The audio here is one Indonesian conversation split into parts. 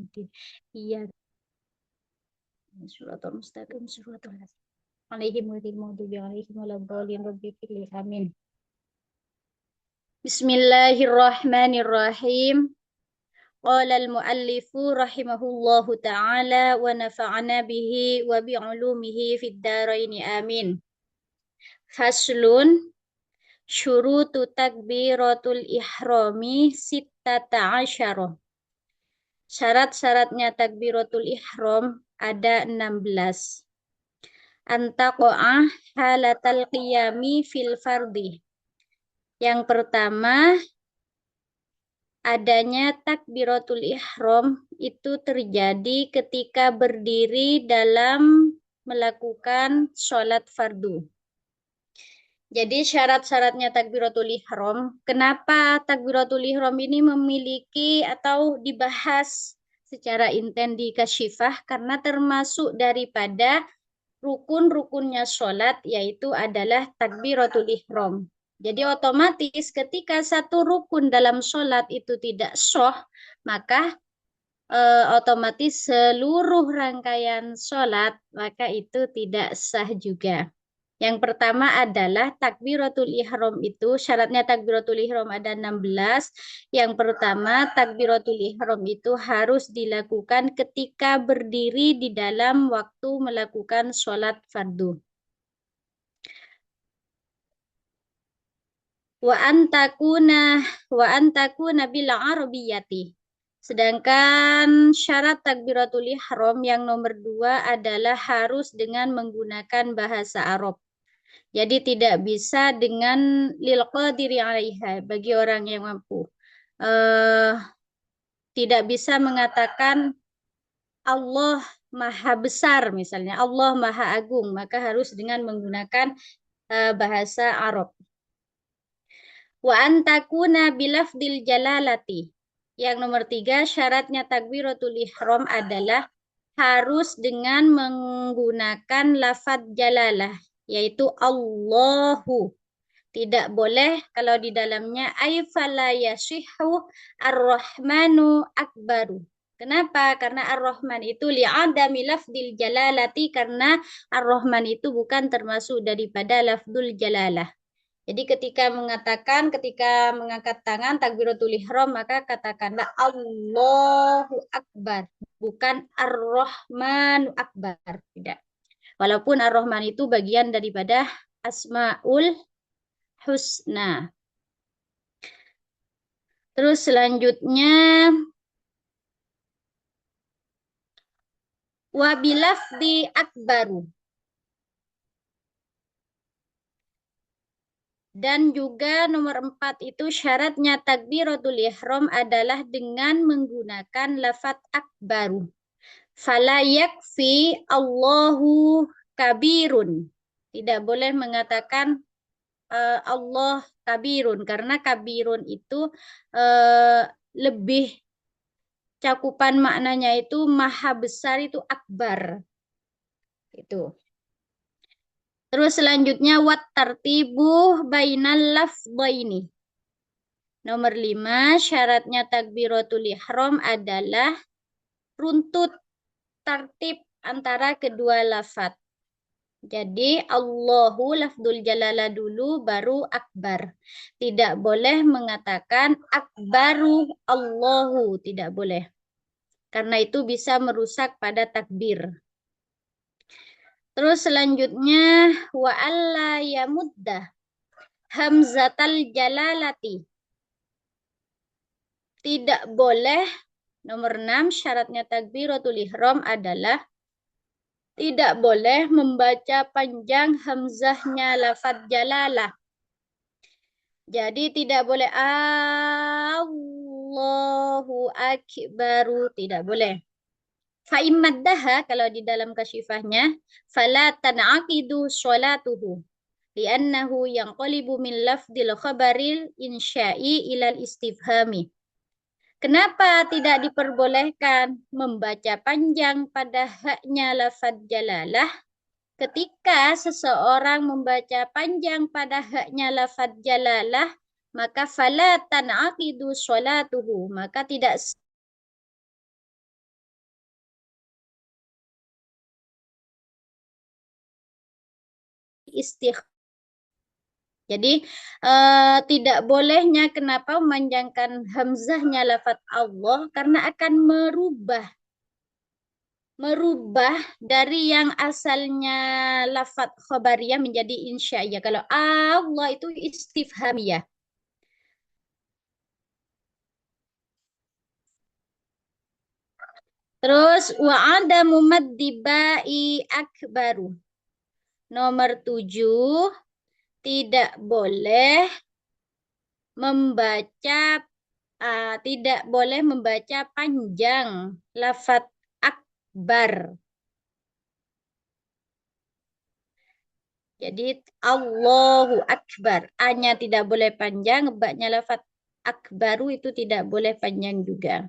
Yaumiddin. Iya. Suratul mustaqim suratul alaihim ghairil maghdubi alaihim waladdallin rabbil firli amin. Bismillahirrahmanirrahim. Qala al-muallifu rahimahullahu ta'ala wa nafa'ana bihi wa bi'ulumihi fid dharaini amin. Faslun syurutu takbiratul ihrami sittata asyara. Syarat-syaratnya takbiratul ihram ada 16. Antaqo'ah halatal qiyami fil fardi. Yang pertama, adanya takbiratul ihram itu terjadi ketika berdiri dalam melakukan sholat fardu. Jadi syarat-syaratnya takbiratul ihram, kenapa takbiratul ihram ini memiliki atau dibahas secara intens di kasyifah, karena termasuk daripada rukun-rukunnya sholat, yaitu adalah takbiratul ihram. Jadi otomatis ketika satu rukun dalam sholat itu tidak sah, maka otomatis seluruh rangkaian sholat maka itu tidak sah juga. Yang pertama adalah takbiratul ihram itu, syaratnya takbiratul ihram ada 16. Yang pertama, takbiratul ihram itu harus dilakukan ketika berdiri di dalam waktu melakukan sholat fardu. Wa antakuna bil arabiyyati. Sedangkan syarat takbiratul ihram yang nomor 2 adalah harus dengan menggunakan bahasa Arab. Jadi tidak bisa dengan lil qadiri 'alaiha, bagi orang yang mampu. Tidak bisa mengatakan Allah Maha Besar misalnya, Allah Maha Agung, maka harus dengan menggunakan bahasa Arab. Wa antakuna bilafdil jalalati. Yang nomor 3, syaratnya takbiratul ihram adalah harus dengan menggunakan lafadz jalalah, yaitu Allahu. Tidak boleh kalau di dalamnya ay fala yasihhu ar-rahmanu akbaru. Kenapa? Karena ar-rahman itu li'adami lafdil jalalati, karena ar-rahman itu bukan termasuk daripada lafdul jalalah. Jadi ketika mengangkat tangan takbiratul ihram, maka katakanlah Allahu Akbar, bukan Ar-Rahmanu Akbar, tidak. Walaupun Ar-Rahman itu bagian daripada Asmaul Husna. Terus selanjutnya wabilafdi akbaru. Dan juga nomor 4 itu syaratnya takbiratul ihram adalah dengan menggunakan lafadz akbaru. Fala yakfi Allahu kabirun. Tidak boleh mengatakan Allah kabirun, karena kabirun itu lebih cakupan maknanya itu maha besar, itu akbar. Itu. Terus selanjutnya wat tartibu bainal lafdhaini. Nomor 5, syaratnya takbiratul ihram adalah runtut tartib antara kedua lafadz. Jadi Allahu lafdul jalalah dulu baru akbar. Tidak boleh mengatakan akbaru Allahu, tidak boleh. Karena itu bisa merusak pada takbir. Terus selanjutnya wa alla yamuddah hamzatal jalalati. Tidak boleh, nomor 6, syaratnya takbiratul ihram adalah tidak boleh membaca panjang hamzahnya lafadz jalalah. Jadi tidak boleh Allahu Akbaru, tidak boleh. Fa'immaddaha, kalau di dalam kasyifahnya, fala tan'aqidu sholatuhu li'annahu yanqalibu min lafdil khabaril insya'i ilal istifhami. Kenapa tidak diperbolehkan membaca panjang pada haknya lafadz jalalah? Ketika seseorang membaca panjang pada haknya lafadz jalalah, maka fala tan'aqidu sholatuhu, maka tidak istighraq. Jadi tidak bolehnya kenapa memanjangkan hamzahnya lafaz Allah karena akan merubah dari yang asalnya lafaz khabariyah menjadi insya'iyah. Kalau Allah itu istifhamiyah. Terus wa adamu maddibai akbaru. Nomor 7, tidak boleh membaca tidak boleh membaca panjang lafaz akbar. Jadi Allahu Akbar. A-nya tidak boleh panjang, ba-nya lafaz akbaru itu tidak boleh panjang juga.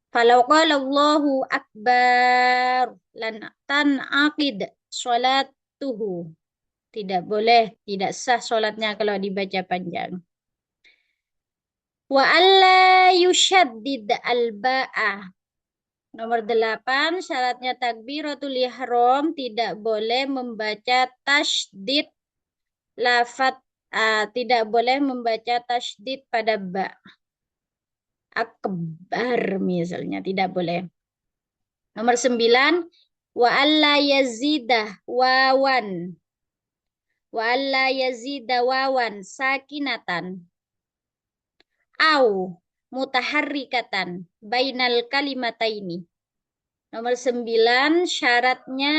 Falau qala Allahu Akbar lan tanaqid sholatuhu. Tidak boleh, tidak sah sholatnya kalau dibaca panjang. Wa alla yushaddid al-ba'ah. Nomor 8, syaratnya takbiratul ihram tidak boleh membaca tasydid lafat tidak boleh membaca tasydid pada ba. Akbar misalnya tidak boleh. Nomor 9, wa alla yazidah wawan. Wa alla yazida wawan sakinatan au mutaharrikatan bainal kalimataini. Nomor 9, syaratnya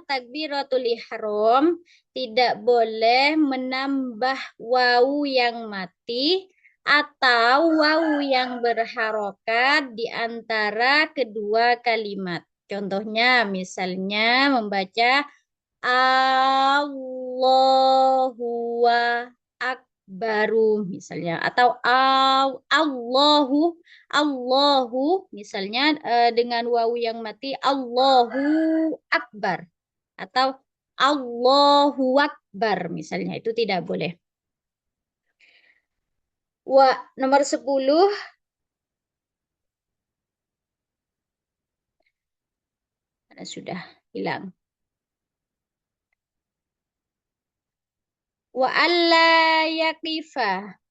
takbiratul ihram tidak boleh menambah wawu yang mati atau wawu yang berharokat di antara kedua kalimat. Contohnya misalnya membaca Allahu akbaru misalnya atau Allahu misalnya dengan wawu yang mati Allahu akbar atau Allahu akbar misalnya itu tidak boleh. Nomor 10 sudah hilang. Wa alla yaqifa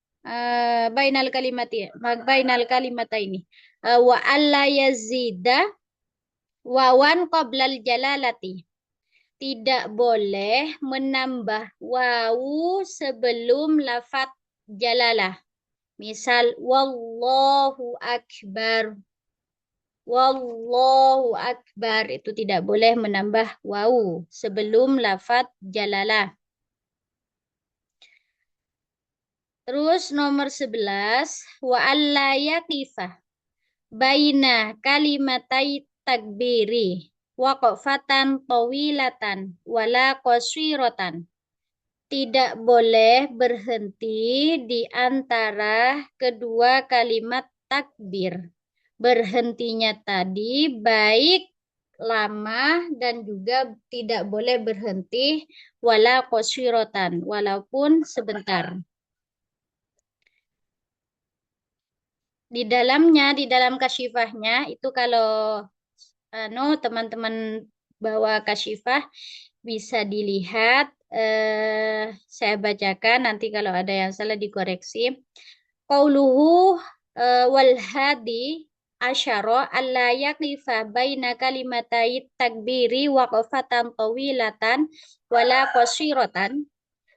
bainal kalimata ini wa alla yazida wawan qablal jalalati. Tidak boleh menambah wawu sebelum lafaz jalalah. Misal wallahu akbar. Wallahu akbar itu tidak boleh menambah wawu sebelum lafaz jalalah. Terus nomor 11, wa alla yaqifah baina kalimatai takbiri waqfatan tawilatan wala qasiratan. Tidak boleh berhenti di antara kedua kalimat takbir. Berhentinya tadi baik lama dan juga tidak boleh berhenti wala qasiratan walaupun sebentar. Di dalam kasyifahnya itu kalau teman-teman bawa kasyifah bisa dilihat saya bacakan nanti kalau ada yang salah dikoreksi. Qauluhu wal hadi asyara alla yaqifa baina kalimatai takbiri waqfatan tawilatan wala qasiratan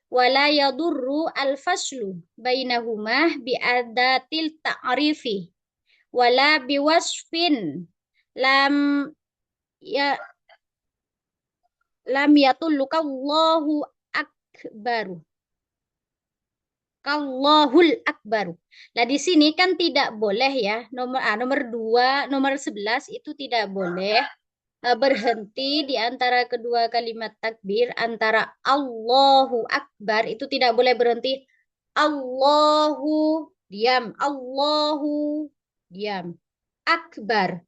wala yadurru al-faslu bainahuma bi'adatil ta'rifi wala biwasfin lam ya lam yatullukallahu akbaru. Kallahul akbaru. Nah, di sini kan tidak boleh ya. Nomor 2, nomor 11 itu tidak boleh berhenti di antara kedua kalimat takbir antara Allahu Akbar itu tidak boleh berhenti Allahu diam Allahu diam Akbar.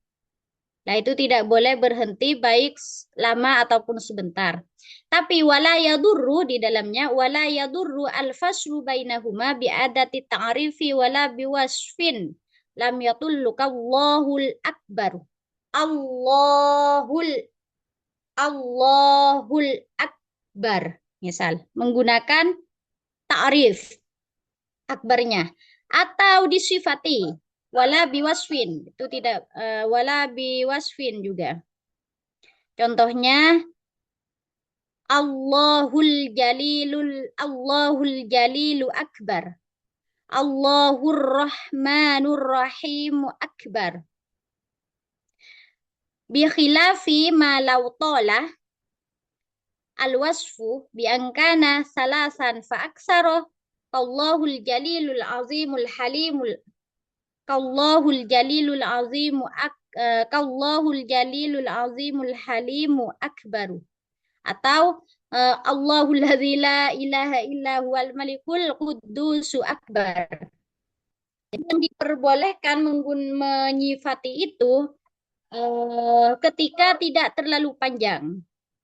Nah, itu tidak boleh berhenti baik lama ataupun sebentar. Tapi wala yadurru di dalamnya wala yadurru al-faslu bainahuma bi'adati ta'rifi wala biwasfin lam yatulluka Allahul Akbar. Allahul Allahul akbar. Misal, menggunakan ta'rif akbarnya. Atau disifati. Wala biwasfin. Itu tidak, wala biwasfin juga. Contohnya, Allahul Jalilu Akbar. Allahur Rahmanur Rahimu Akbar. Bi khilafi ma law tola al-wasfu bi ankana salasan fa aksara Allahul Jalilul Azimul Halimul Kallahul Jalilul Azimu Kallahul Jalilul Azimul Halimu Akbaru. Atau Allahul ladzi la ilaha illa huwal malikul qudusu akbar. Yang diperbolehkan menyifati itu ketika tidak terlalu panjang.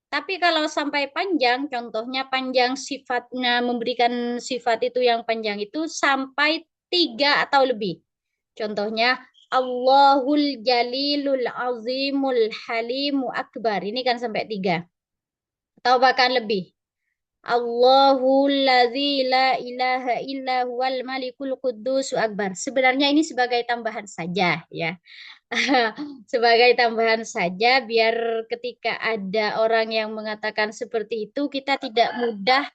Tapi kalau sampai panjang, contohnya panjang sifatnya, memberikan sifat itu yang panjang itu sampai 3 atau lebih. Contohnya, Allahul Jalilul Azimul Halimu Akbar. Ini kan sampai 3. Atau bahkan lebih. Allahul ladzi la ilaha illa huwal malikul quddus akbar. Sebenarnya ini sebagai tambahan saja ya. Sebagai tambahan saja biar ketika ada orang yang mengatakan seperti itu kita tidak mudah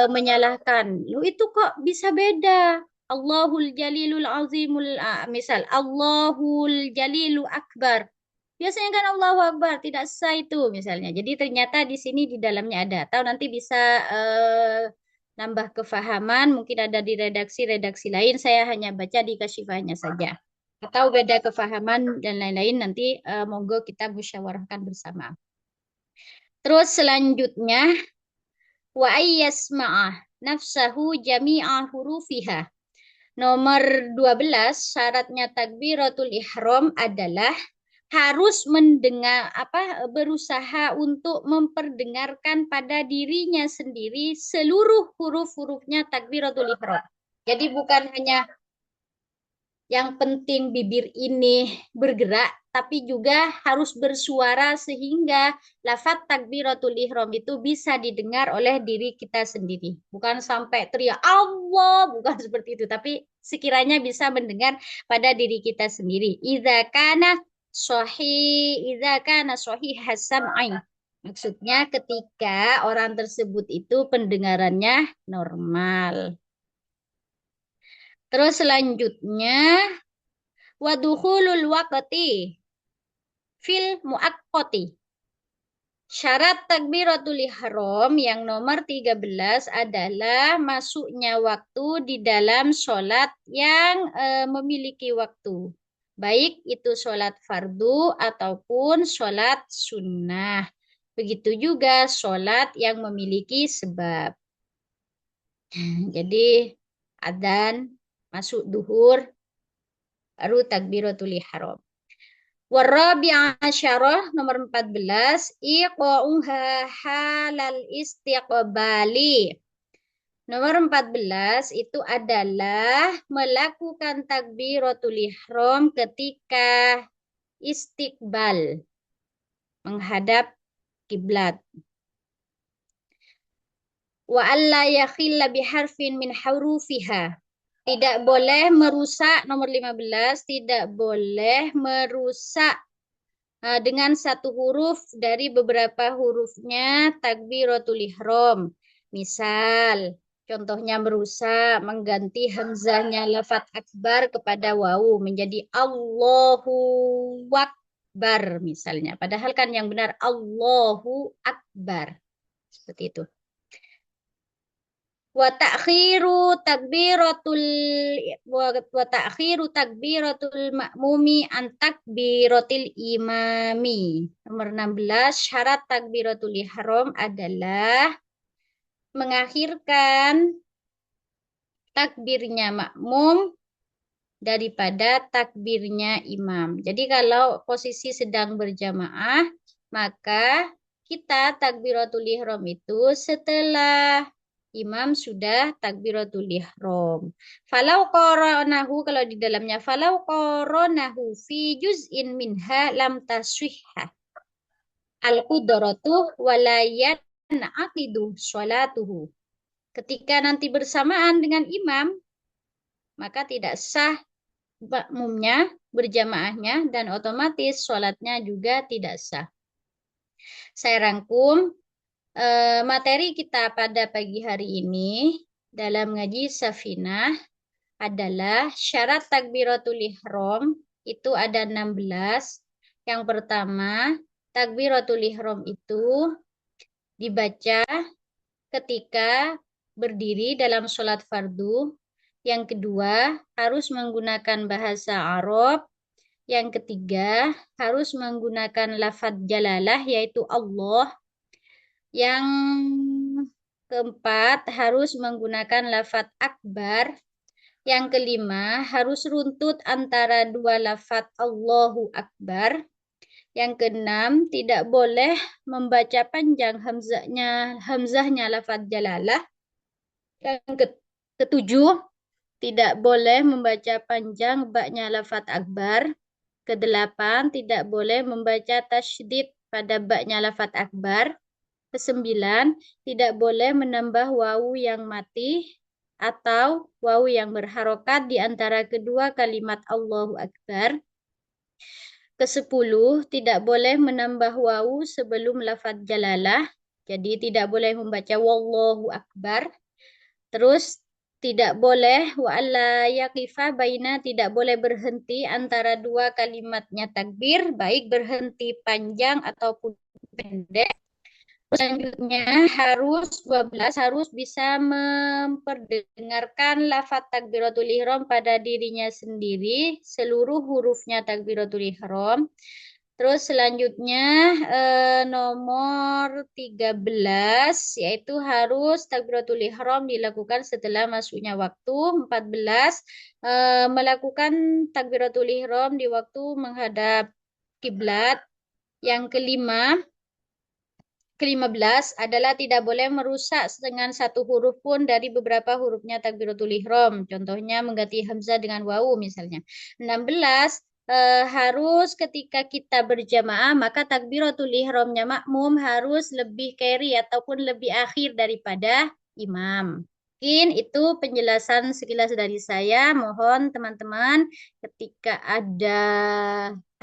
menyalahkan. Lu itu kok bisa beda? Allahul Jalilul Azimul misal Allahul Jalilu Akbar. Biasanya kan Allahu Akbar, tidak sah itu misalnya. Jadi ternyata di sini di dalamnya ada. Atau nanti bisa nambah kefahaman, mungkin ada di redaksi-redaksi lain, saya hanya baca di Kasyifahnya saja. Atau beda kefahaman dan lain-lain, nanti monggo kita musyawarahkan bersama. Terus selanjutnya, wa ayyasma'ah nafsahu jami'a hurufiha. Nomor 12, syaratnya takbiratul ihram adalah harus mendengar berusaha untuk memperdengarkan pada dirinya sendiri seluruh huruf-hurufnya takbiratul ihram. Jadi bukan hanya yang penting bibir ini bergerak, tapi juga harus bersuara sehingga lafaz takbiratul ihram itu bisa didengar oleh diri kita sendiri. Bukan sampai teriak Allah, bukan seperti itu, tapi sekiranya bisa mendengar pada diri kita sendiri. Idza kana sahih hasan ain. Maksudnya ketika orang tersebut itu pendengarannya normal. Terus selanjutnya wadukhulul waqti fil muaqqati. Syarat takbiratul ihram yang nomor 13 adalah masuknya waktu di dalam sholat yang memiliki waktu. Baik itu sholat fardu ataupun sholat sunnah. Begitu juga sholat yang memiliki sebab. Jadi adzan, masuk duhur, baru takbiratul ihram. Warabi'ah asyarah nomor 14 iqa'uha halal istiqbali. Nomor 14 itu adalah melakukan takbiratul ihram ketika istiqbal, menghadap kiblat. Wa alla yakhilla biharfin min hurufiha. Tidak boleh merusak, nomor 15, tidak boleh merusak dengan satu huruf dari beberapa hurufnya takbiratul ihram. Misal, contohnya merusak, mengganti hamzahnya lafaz akbar kepada wawu menjadi Allahu Akbar misalnya. Padahal kan yang benar Allahu Akbar. Seperti itu. Wa ta'khiru takbiratul ma'mumi an takbiratil imami. Nomor 16, syarat takbiratul ihram adalah mengakhirkan takbirnya makmum daripada takbirnya imam. Jadi kalau posisi sedang berjamaah, maka kita takbiratul ihram itu setelah imam sudah takbiratul ihram. Falau qaranahu, kalau di dalamnya falau qaranahu fi juz'in minha lam taswihha al-qudratu walayat aqidu sholatuhu. Ketika nanti bersamaan dengan imam, maka tidak sah makmumnya, berjamaahnya, dan otomatis sholatnya juga tidak sah. Saya rangkum materi kita pada pagi hari ini dalam ngaji Safinah adalah syarat takbiratul ihram itu ada 16. Yang pertama, takbiratul ihram itu dibaca ketika berdiri dalam sholat fardu. Yang kedua, harus menggunakan bahasa Arab. Yang ketiga, harus menggunakan lafadz jalalah yaitu Allah. Yang keempat, harus menggunakan lafadz akbar. Yang kelima, harus runtut antara dua lafadz Allahu Akbar. Yang keenam, tidak boleh membaca panjang hamzahnya lafadz jalalah. Yang ketujuh, tidak boleh membaca panjang baknya lafadz akbar. Kedelapan, tidak boleh membaca tasydid pada baknya lafadz akbar. Kesembilan, tidak boleh menambah wawu yang mati atau wawu yang berharokat di antara kedua kalimat Allahu Akbar. Kesepuluh, tidak boleh menambah wawu sebelum lafadz jalalah. Jadi tidak boleh membaca Wallahu Akbar. Terus tidak boleh wa'alla yaqifa baina, tidak boleh berhenti antara dua kalimatnya takbir, baik berhenti panjang ataupun pendek. Selanjutnya harus 12, harus bisa memperdengarkan lafaz takbiratul ihram pada dirinya sendiri, seluruh hurufnya takbiratul ihram. Terus selanjutnya nomor 13 yaitu harus takbiratul ihram dilakukan setelah masuknya waktu. 14 melakukan takbiratul ihram di waktu menghadap kiblat. Yang ke-15 adalah tidak boleh merusak dengan satu huruf pun dari beberapa hurufnya takbiratul ihram. Contohnya mengganti hamzah dengan wawu misalnya. 16 harus ketika kita berjamaah maka takbiratul ihramnya makmum harus lebih keri ataupun lebih akhir daripada imam. Mungkin itu penjelasan sekilas dari saya. Mohon teman-teman ketika ada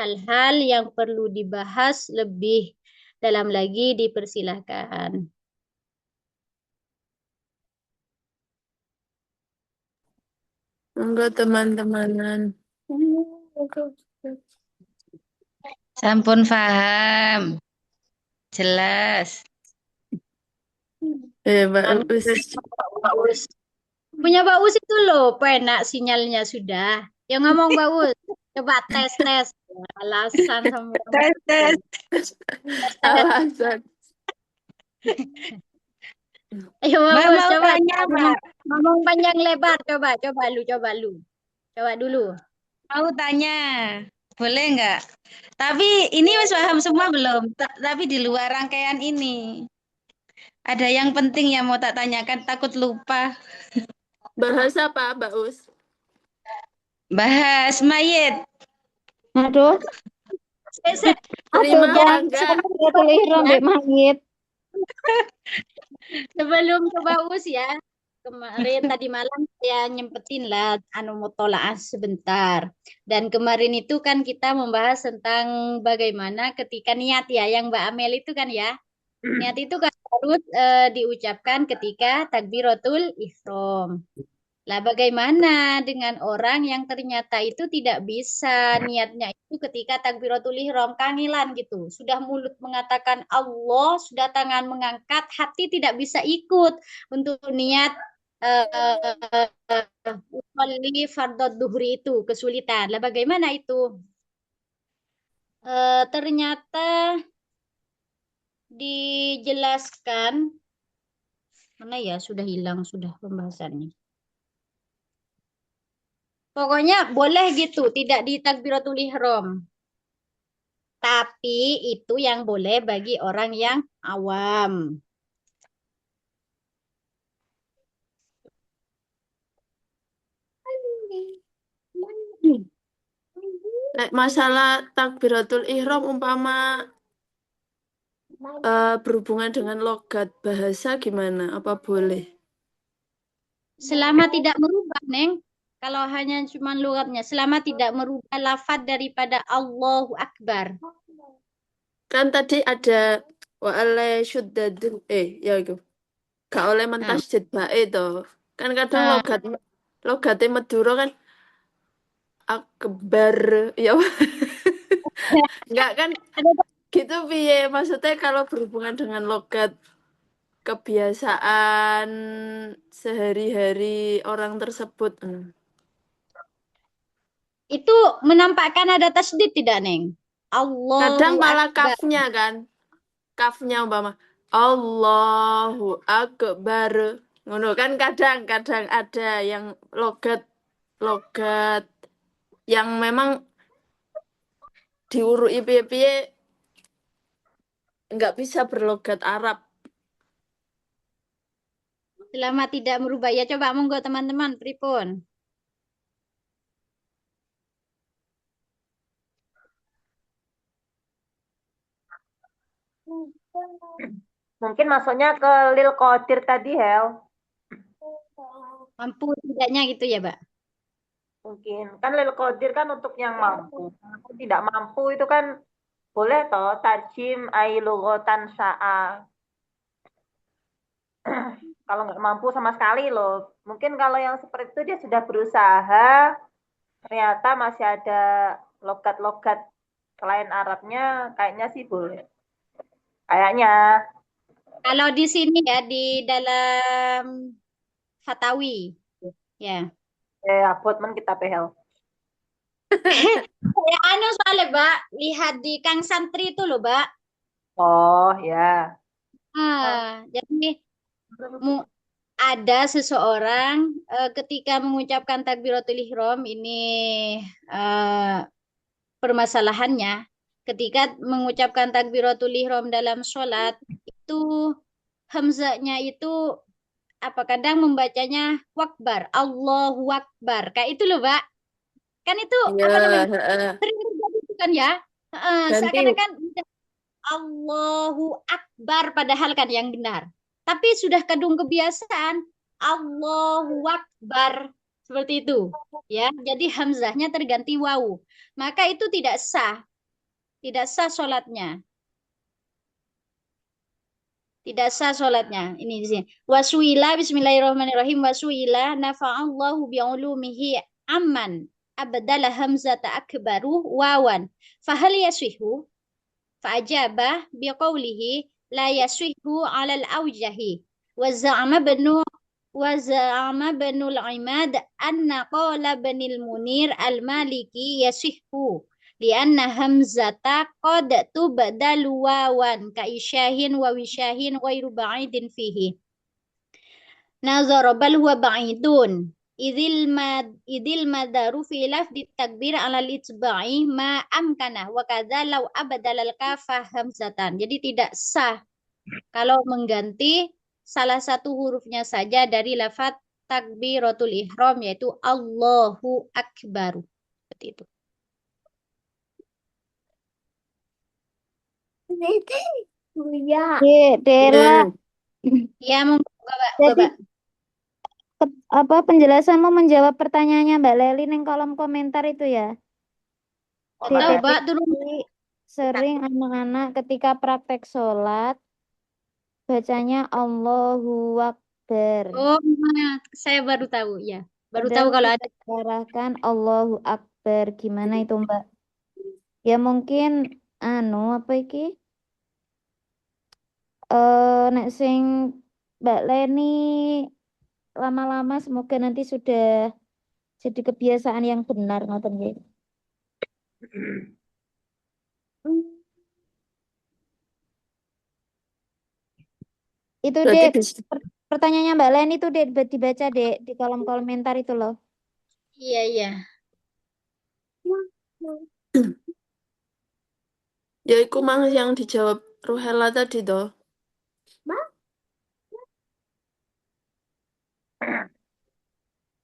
hal-hal yang perlu dibahas lebih dalam lagi dipersilahkan. Enggak teman-temanan. Sampun paham. Jelas. Pak Us. Punya Pak Us itu loh, penak sinyalnya sudah. Yang ngomong Pak Us. Coba tes. Alasan sama Tes. Alasan. Ayo Pak Mbak Us, mau coba tanya, Mbak. ngomong panjang lebar. Coba lu. Coba dulu. Mau tanya. Boleh nggak? Tapi ini wis paham semua belum? Tapi di luar rangkaian ini. Ada yang penting yang mau tak tanyakan, takut lupa. Bahasa apa, Mbak Us? Bahas mayit. Aduh. Terima apa enggak? Sebelum ke Baus ya, kemarin tadi malam saya nyempetin lah mutolaah sebentar. Dan kemarin itu kan kita membahas tentang bagaimana ketika niat ya, yang Mbak Amel itu kan ya. Niat itu kan harus diucapkan ketika takbiratul ihram. Lah bagaimana dengan orang yang ternyata itu tidak bisa niatnya itu ketika takbiratul ihram kangilan gitu. Sudah mulut mengatakan Allah, sudah tangan mengangkat, hati tidak bisa ikut untuk niat usolli fardhu duhri itu kesulitan. Lah bagaimana itu? Ternyata dijelaskan mana ya sudah hilang sudah pembahasannya. Pokoknya boleh gitu, tidak di takbiratul ihram. Tapi itu yang boleh bagi orang yang awam. Masalah takbiratul ihram umpama berhubungan dengan logat bahasa gimana? Apa boleh? Selama tidak merubah, Neng. Kalau hanya cuma lugatnya, selama tidak merubah lafaz daripada Allahu Akbar. Kan tadi ada wa alai syuddadin ya itu. Gak oleh Nah, mentasjid bae to. Kan kadang ah, logatnya Madura kan akbar ya enggak kan ada gitu piye maksudnya kalau berhubungan dengan logat kebiasaan sehari-hari orang tersebut. itu menampakkan ada tasdid tidak, Neng? Kadang Allahu malah Akbar. kafnya kan, kafnya umpama Allahu Akbar ngono kan kadang-kadang ada yang logat logat yang memang diurut piye-piye nggak bisa berlogat Arab. Selama tidak merubah. Ya coba monggo teman-teman, pripun. Mungkin masuknya ke Lil Qadir tadi, Hel. Mampu tidaknya gitu ya, Mbak? Mungkin. Kan Lil Qadir kan untuk yang mampu. Yang tidak mampu itu kan boleh toh tarjim ai lughatan sya'a. Kalau nggak mampu sama sekali loh. Mungkin kalau yang seperti itu dia sudah berusaha, ternyata masih ada logat-logat selain Arabnya, kayaknya sih boleh. Kayaknya. Kalau di sini ya, di dalam Fatawi. Ya. Abot men kita behel. Ya, anu soalnya, Mbak. Lihat di Kang Santri itu loh, Mbak. Oh ya. Jadi mu- ada seseorang ketika mengucapkan takbiratul ihram ini eh, permasalahannya ketika mengucapkan takbiratul ihram dalam sholat itu hamzanya itu apa kadang membacanya wakbar Allahu Akbar kayak itu loh Mbak kan itu Iya, apa namanya heeh. sering terjadi itu kan ya. Ganti Seakan-akan Allahu Akbar padahal kan yang benar. Tapi sudah kadung kebiasaan Allahu Akbar seperti itu. Ya, jadi hamzahnya terganti wawu. Maka itu tidak sah, tidak sah sholatnya. Tidak sah sholatnya. Ini di sini. Wasuila bismillahirrahmanirrahim wasuila nafa'allahu bi'ulumihi amman abdala hamzata akbaru wawan. Fahal yaswihu فأجاب بقوله لا يصح على الأوجه وزعم بن وزعم بن العماد أن قول بن المنير المالكي يصح لأن همزة قد تبدل واوا كإشاه ووشاه غير بعيد فيه نظر بل هو بعيدون إذ المدار في لفظ التكبير على الإتباع ما أمكنه وكذا لو أبدل الكاف همزة. Jadi tidak sah kalau mengganti salah satu hurufnya saja dari lafaz takbiratul ihram yaitu Allahu Akbar. Seperti itu. Dela, Ya, monggo Bapak. jadi Bapak. apa penjelasanmu menjawab pertanyaannya Mbak Leli neng kolom komentar itu ya? Di Tahu, titik Mbak, turun. sering anak-anak ketika praktek sholat bacanya Allahu Akbar. Oh, saya baru tahu ya. Baru tahu Padahal kalau kita ada. arahkan Allahu Akbar. Gimana itu Mbak? Ya mungkin apa iki? Nek sing Mbak Leni lama-lama semoga nanti sudah jadi kebiasaan yang benar ngoten nggih. Itu berarti Dek, pertanyaannya Mbak Leni itu Dek dibaca Dek di kolom komentar itu loh. Iya, iya. ya iku mang yang dijawab Ruhela tadi toh.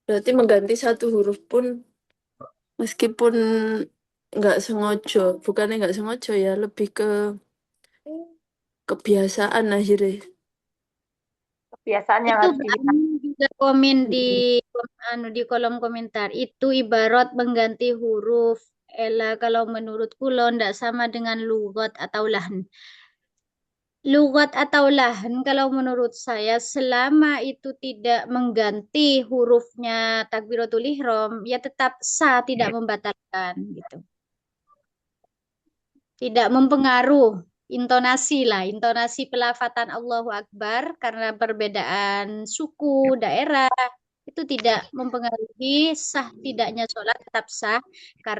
Berarti mengganti satu huruf pun meskipun nggak sengaja, bukannya nggak sengaja ya, lebih ke kebiasaan akhirnya. Kebiasaan yang Itu harus dihilangkan. Mbak juga komen di kolom komentar. Itu ibarat mengganti huruf. Ela kalau menurut kulo ndak sama dengan lugat atau lahan. Lugat atau lahan kalau menurut saya selama itu tidak mengganti hurufnya takbiratul ihram ya tetap sah, tidak membatalkan gitu. Tidak mempengaruh intonasi lah, intonasi pelafatan Allahu Akbar karena perbedaan suku, daerah itu tidak mempengaruhi sah tidaknya sholat, tetap sah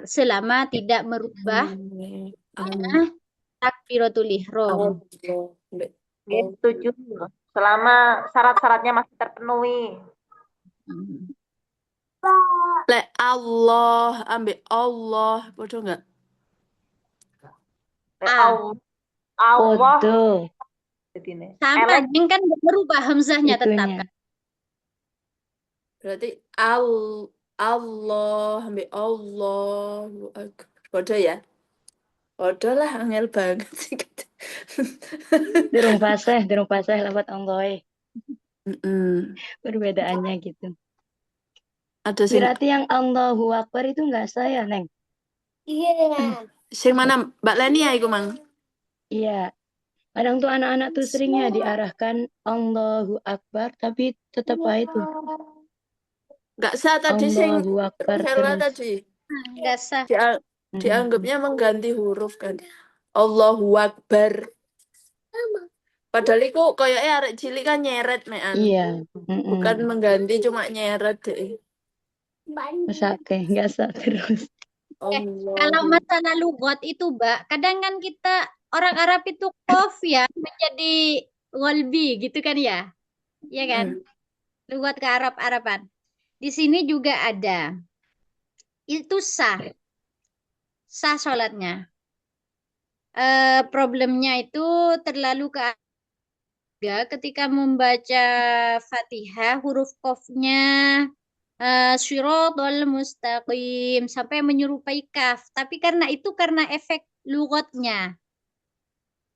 selama tidak merubah takbiratul ihram. Ya, setuju. Selama syarat-syaratnya masih terpenuhi. Lek Allah ambil Allah, bodoh nggak? Ah, Allah Podo jadi ini. sama, Elek Jeng kan nggak merubah hamzahnya tetap itunya. kan. Berarti Allah ambil Allahu Akbar. Bodoh ya? Bodoh lah, angel banget sih. Durung fasih lewat Allah. Mm-mm. Perbedaannya gitu. Ada sing Berarti yang Allahu Akbar itu enggak saya, Neng. sing mana Mbak Leni ya iku mang? Iya. Kadang tuh anak-anak tuh seringnya diarahkan Allahu Akbar, tapi tetap aja itu Nggak sah tadi sing Allahu Akbar Vela terus. tadi. Nggak sah. Dianggapnya mengganti huruf kan. Allahu Akbar. Padahal iku koyoke arek cilik kan nyeret mean. Iya. Bukan mengganti, cuma nyeret deh. Masake, enggak sah terus. Kalau Allah. masalah lugat itu, Mbak, kadang kan kita orang Arab itu kof ya menjadi walbi gitu kan ya, ya kan? Lugat ke Arab-Araban. Di sini juga ada. Itu sah, sah sholatnya. Problemnya itu terlalu ke ketika membaca Fatihah huruf qafnya syiratal mustaqim sampai menyerupai kaf. Tapi karena efek lugatnya.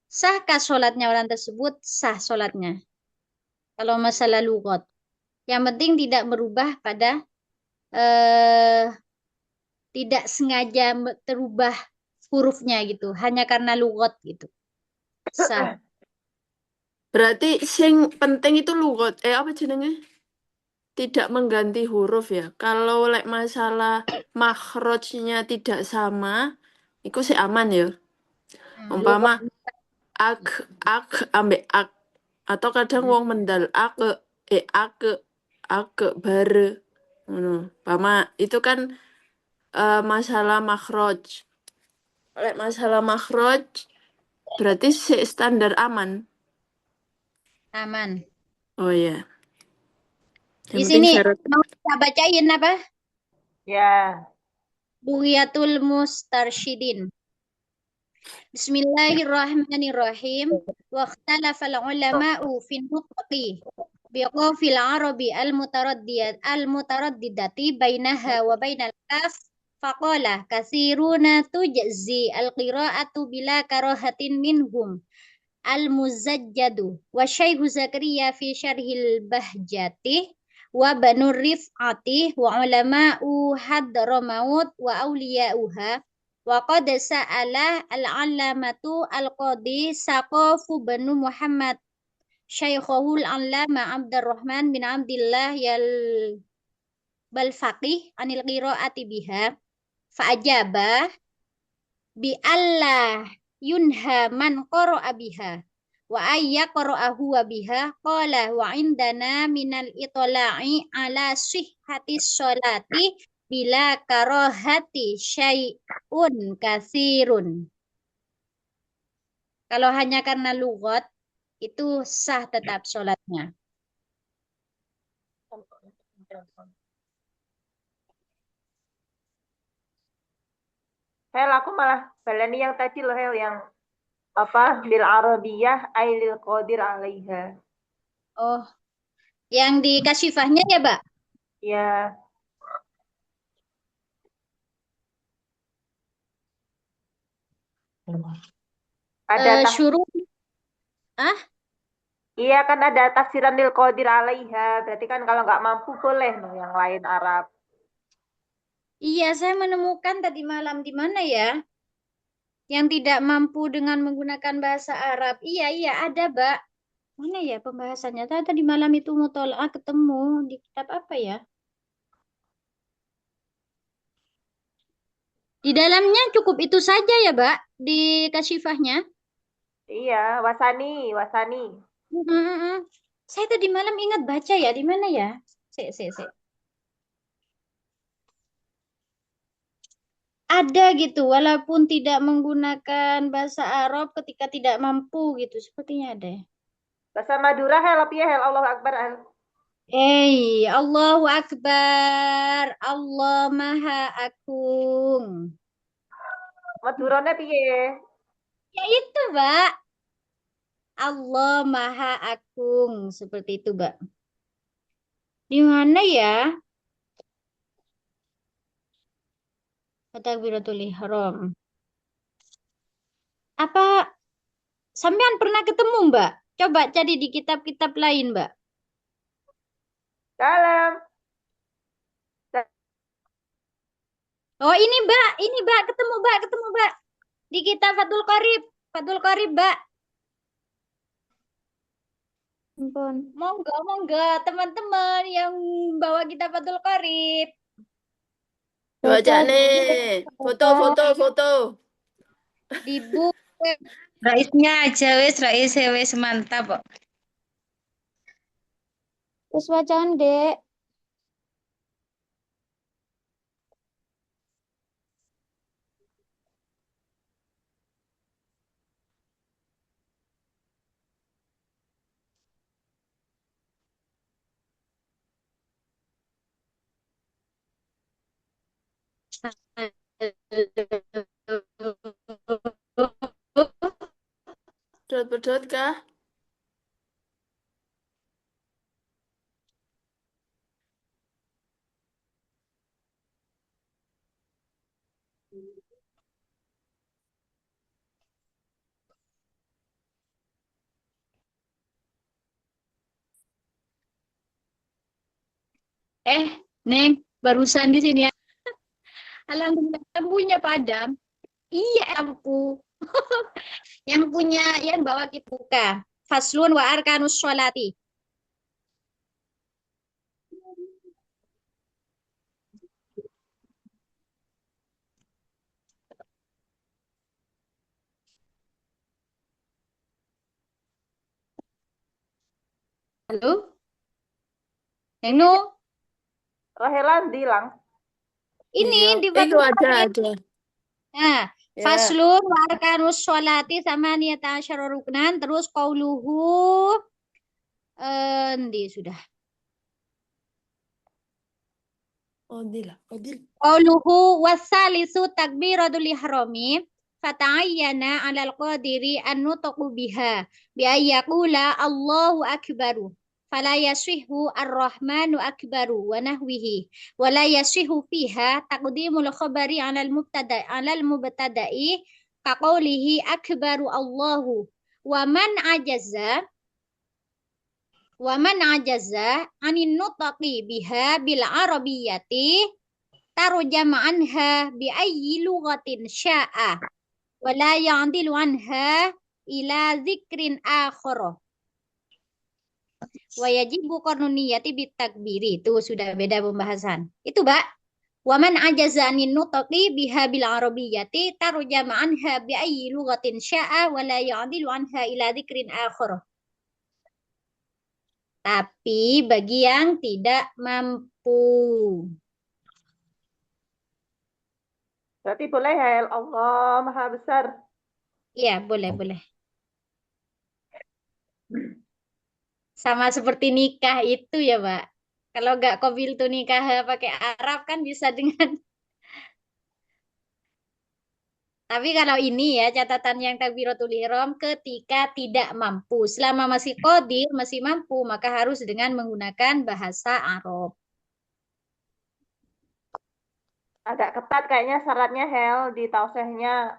Sahkah sholatnya orang tersebut? Sah sholatnya. Kalau masalah lugat. Yang penting tidak merubah pada eh, tidak sengaja terubah hurufnya gitu. Hanya karena lugat gitu. Sah. Berarti sing penting itu lugot. Apa jenenge? Tidak mengganti huruf ya. Kalau lek masalah makhrajnya tidak sama, itu sih aman ya. Umpama ak ambek ak, atau kadang wong mendal ake bare. Ngono. Umpama itu kan masalah makhraj. Lek masalah makhraj berarti standar aman. Aman. Oh ya. Di Yang penting sini syarat. mau kita bacain apa? ya. Bughyatul Mustarsyidin. Bismillahirrahmanirrahim. Wa ikhtalafal ulama'u fin nutqi biqafil arabi al-mutaraddidati bainaha wa bainal kaf faqala katsiruna tujzi al-qira'atu bila karahatin minhum al-muzajjadu wa Syekh Zakaria fi syarhil bahjati wa banur rif'ati wa ulama'u hadramaut wa awliya'uha wa qad sa'ala al-allamatu al-qadi Saqafu banu Muhammad Syekhul Allama Abdurrahman bin Abdillah yal balfaqih anil qiraati biha fa'ajaba bi Allah yunha man qara'a biha wa ayya qara'ahu wa biha qala wa indana minal itla'i ala sihhati sholati bila karahati syai'un katsirun. Kalau hanya karena lugat itu sah tetap sholatnya. Hel, aku malah baleni yang tadi loh, Hel, yang apa bil arabiyah ailil qadir alaiha. Oh, yang di kasifahnya ya, Mbak? Ya. Ada Syuruh Ah, Iya kan ada tafsiran lil qadir alaiha. Berarti kan kalau nggak mampu boleh no yang lain Arab. iya saya menemukan tadi malam di mana ya? Yang tidak mampu dengan menggunakan bahasa Arab. Iya, iya ada, Mbak. Mana ya pembahasannya? Tadi malam itu mutolaah ketemu di kitab apa ya? Di dalamnya cukup itu saja ya, Mbak, di kasifahnya. Iya, wasani, wasani. Mm-mm. Saya tadi malam ingat baca ya, di mana ya? Sik. Ada gitu, walaupun tidak menggunakan bahasa Arab ketika tidak mampu gitu. Sepertinya ada ya. Bahasa Madura hel apa ya hel Allahu Akbar hel. Allahu Akbar, Allah Maha Agung. Madurane piye? Ya itu, Mbak. Allah Maha Agung. Seperti itu, Mbak. Di mana ya? Takbiratul Ihram. Apa sampean pernah ketemu, Mbak? Coba cari di kitab-kitab lain, Mbak. Dalam. Oh, ini, Mbak, ketemu, Mbak. Di kitab Fathul Qorib, Mbak. Ampun. Monggo, teman-teman yang bawa kitab Fathul Qorib. Baca Baca nih. Foto. Di buku. Raisnya aja wis mantap kok. Terus bacaan, Dek. Pedot kah? Neng, barusan di sini ya. Alhamdulillah, lampunya padam. Iya, lampu. Yang punya, yang bawa kita buka. Faslun wa arkanus sholati. Halo? Neng, Rahelan bilang. ini Iya. di Itu Fathul ada. Qorib. Nah, Ya. faslun wa arkanus sholati samaniyata asyara ruknan. Terus qauluhu. Sudah. Odil. Qauluhu wassalisu takbiratul ihrami fata'ayyana 'alal qadiri an nutqu biha bi ayyaqula Allahu akbaru fala yasihhu ar-rahmanu akbaru wa nahwihi wa la yasihhu fiha taqdimul khabari 'alal mubtada'i ka qawlihi akbaru Allahu wa man ajaza 'anin nutqi biha bil arabiyyati tarjama anha bi ayyi lughatin sya'a wa la ya'dilu anha ila dzikrin akhar wa yajibu qarnuniyati bitakbiri. Itu sudah beda pembahasan. Itu, Mbak. Wa man ajaza anin nutqi biha bil arabiyyati tarjama anha bi ayyi lughatin sya'a wa la ya'dilu anha ila dzikrin akhar. Tapi bagi yang tidak mampu. Berarti boleh hel Allah Maha Besar. Iya, boleh. Sama seperti nikah itu ya, Pak. Kalau nggak qabil tuh nikah pakai Arab kan bisa dengan. Tapi kalau ini ya catatan yang takbiratul ihram ketika tidak mampu. Selama masih qadir, masih mampu, maka harus dengan menggunakan bahasa Arab. Agak ketat kayaknya syaratnya hel di tausehnya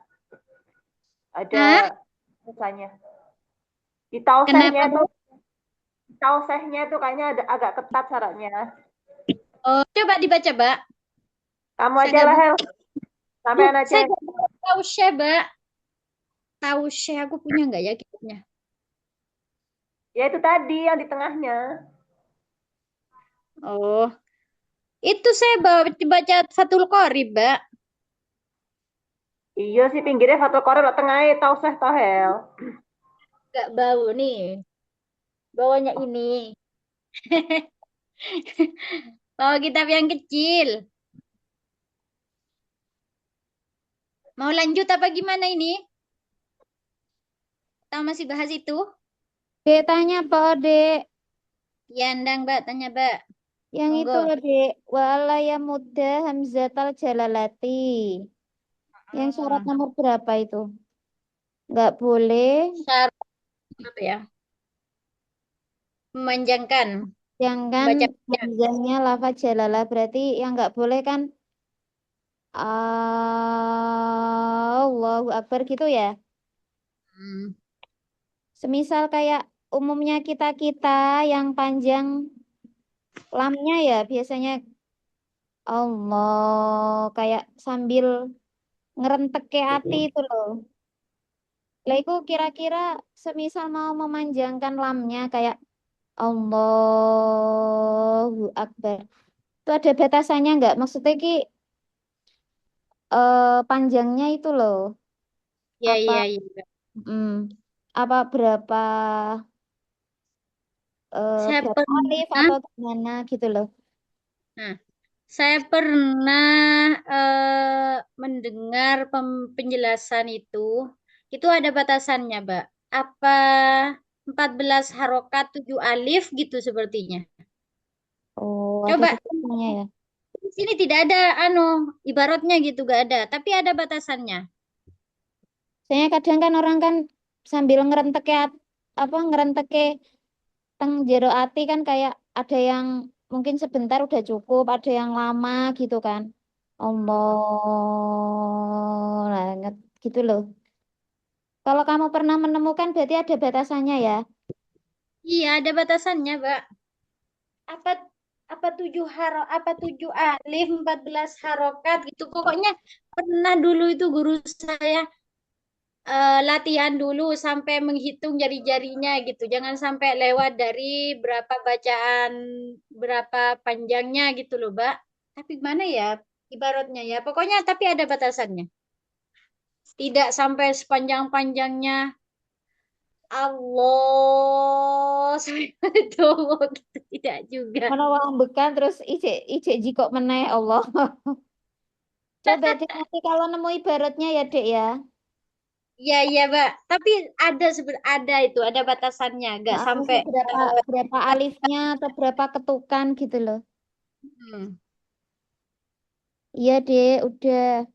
ada Hah? misalnya. Di tausehnya Kenapa? tuh, tausehnya tuh kayaknya ada agak ketat syaratnya. Oh, coba dibaca, Mbak. Kamu Saya aja nggak lah, bisa. Hel. Sampean aja. Saya nggak tahu Syekh, Mbak. Tahu Syekh aku punya nggak ya kitabnya? Ya itu tadi yang di tengahnya. Oh, itu saya baca Fathul Qorib, Mbak. Iya sih pinggirnya Fathul Qorib, tengahnya tauseh toh, Hel. Nggak bau nih. Bawanya ini. Oh, kitab yang kecil. Mau lanjut apa gimana ini? Kita masih bahas itu? Dek tanya Pak Dek. Ya, ndang, Mbak. Tanya, Mbak. Yang itu Monggo. loh Dek. Wala ya muda hamzatal jalalati. Yang syarat Ah, nomor berapa itu? Nggak boleh. syarat apa ya? Memanjangkan. Jangan Membaca. hamzahnya lafaz jalalah. Berarti yang nggak boleh kan Allahu Akbar gitu ya. Hmm. Semisal kayak umumnya kita-kita yang panjang lamnya ya biasanya Allah kayak sambil ngerentek ke hati itu loh. Lah itu kira-kira semisal mau memanjangkan lamnya kayak Allahu Akbar. Itu ada batasannya nggak? Maksudnya ki panjangnya itu loh. Ya, Apa ya, ya. mm, apa berapa Saya berapa alif pernah, atau gimana gitu loh. nah, saya pernah mendengar penjelasan itu. Itu ada batasannya, Mbak. Apa 14 harokat 7 alif gitu sepertinya. Oh, ada Coba batasannya ya. di sini tidak ada ibaratnya gitu gak ada, tapi ada batasannya. Soalnya kadang kan orang kan sambil ngerenteke apa ngerenteke teng jero ati kan kayak ada yang mungkin sebentar udah cukup, ada yang lama gitu kan. Allah, lah, gitu loh. Kalau kamu pernah menemukan berarti ada batasannya ya. Iya, ada batasannya, Mbak. Apa apa 7 alif 14 harokat gitu. Pokoknya pernah dulu itu guru saya latihan dulu sampai menghitung jari-jarinya gitu. Jangan sampai lewat dari berapa bacaan, berapa panjangnya gitu loh, Mbak. Tapi gimana ya ibaratnya ya? Pokoknya tapi ada batasannya. Tidak sampai sepanjang-panjangnya Allah sampai itu gitu. Tidak juga. Menawa ambekan terus ijek ijek jikok meneh Allah. Coba deh nanti kalau nemu ibaratnya ya Dek ya. Iya, iya, Mbak. Tapi ada itu, ada batasannya. Nggak Nah, sampai. maksudnya berapa berapa alifnya atau berapa ketukan gitu loh. Hmm. Iya Dek, udah.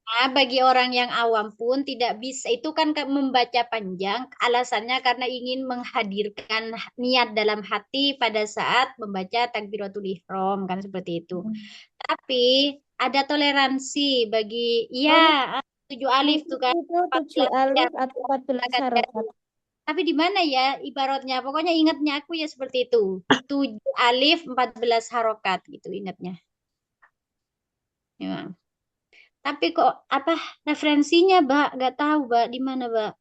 Nah, bagi orang yang awam pun tidak bisa. Itu kan membaca panjang. Alasannya karena ingin menghadirkan niat dalam hati pada saat membaca takbiratul ihram. Kan seperti itu. Tapi ada toleransi bagi, iya, Oh, 7 alif tuh kan. itu 7 14 ya. alif atau 14 harokat. Tapi di mana ya ibaratnya? Pokoknya ingatnya aku ya seperti itu. 7 alif 14 harokat gitu ingatnya. Ya. Tapi kok apa referensinya, Mbak? Nggak tahu, Mbak, di mana, Mbak?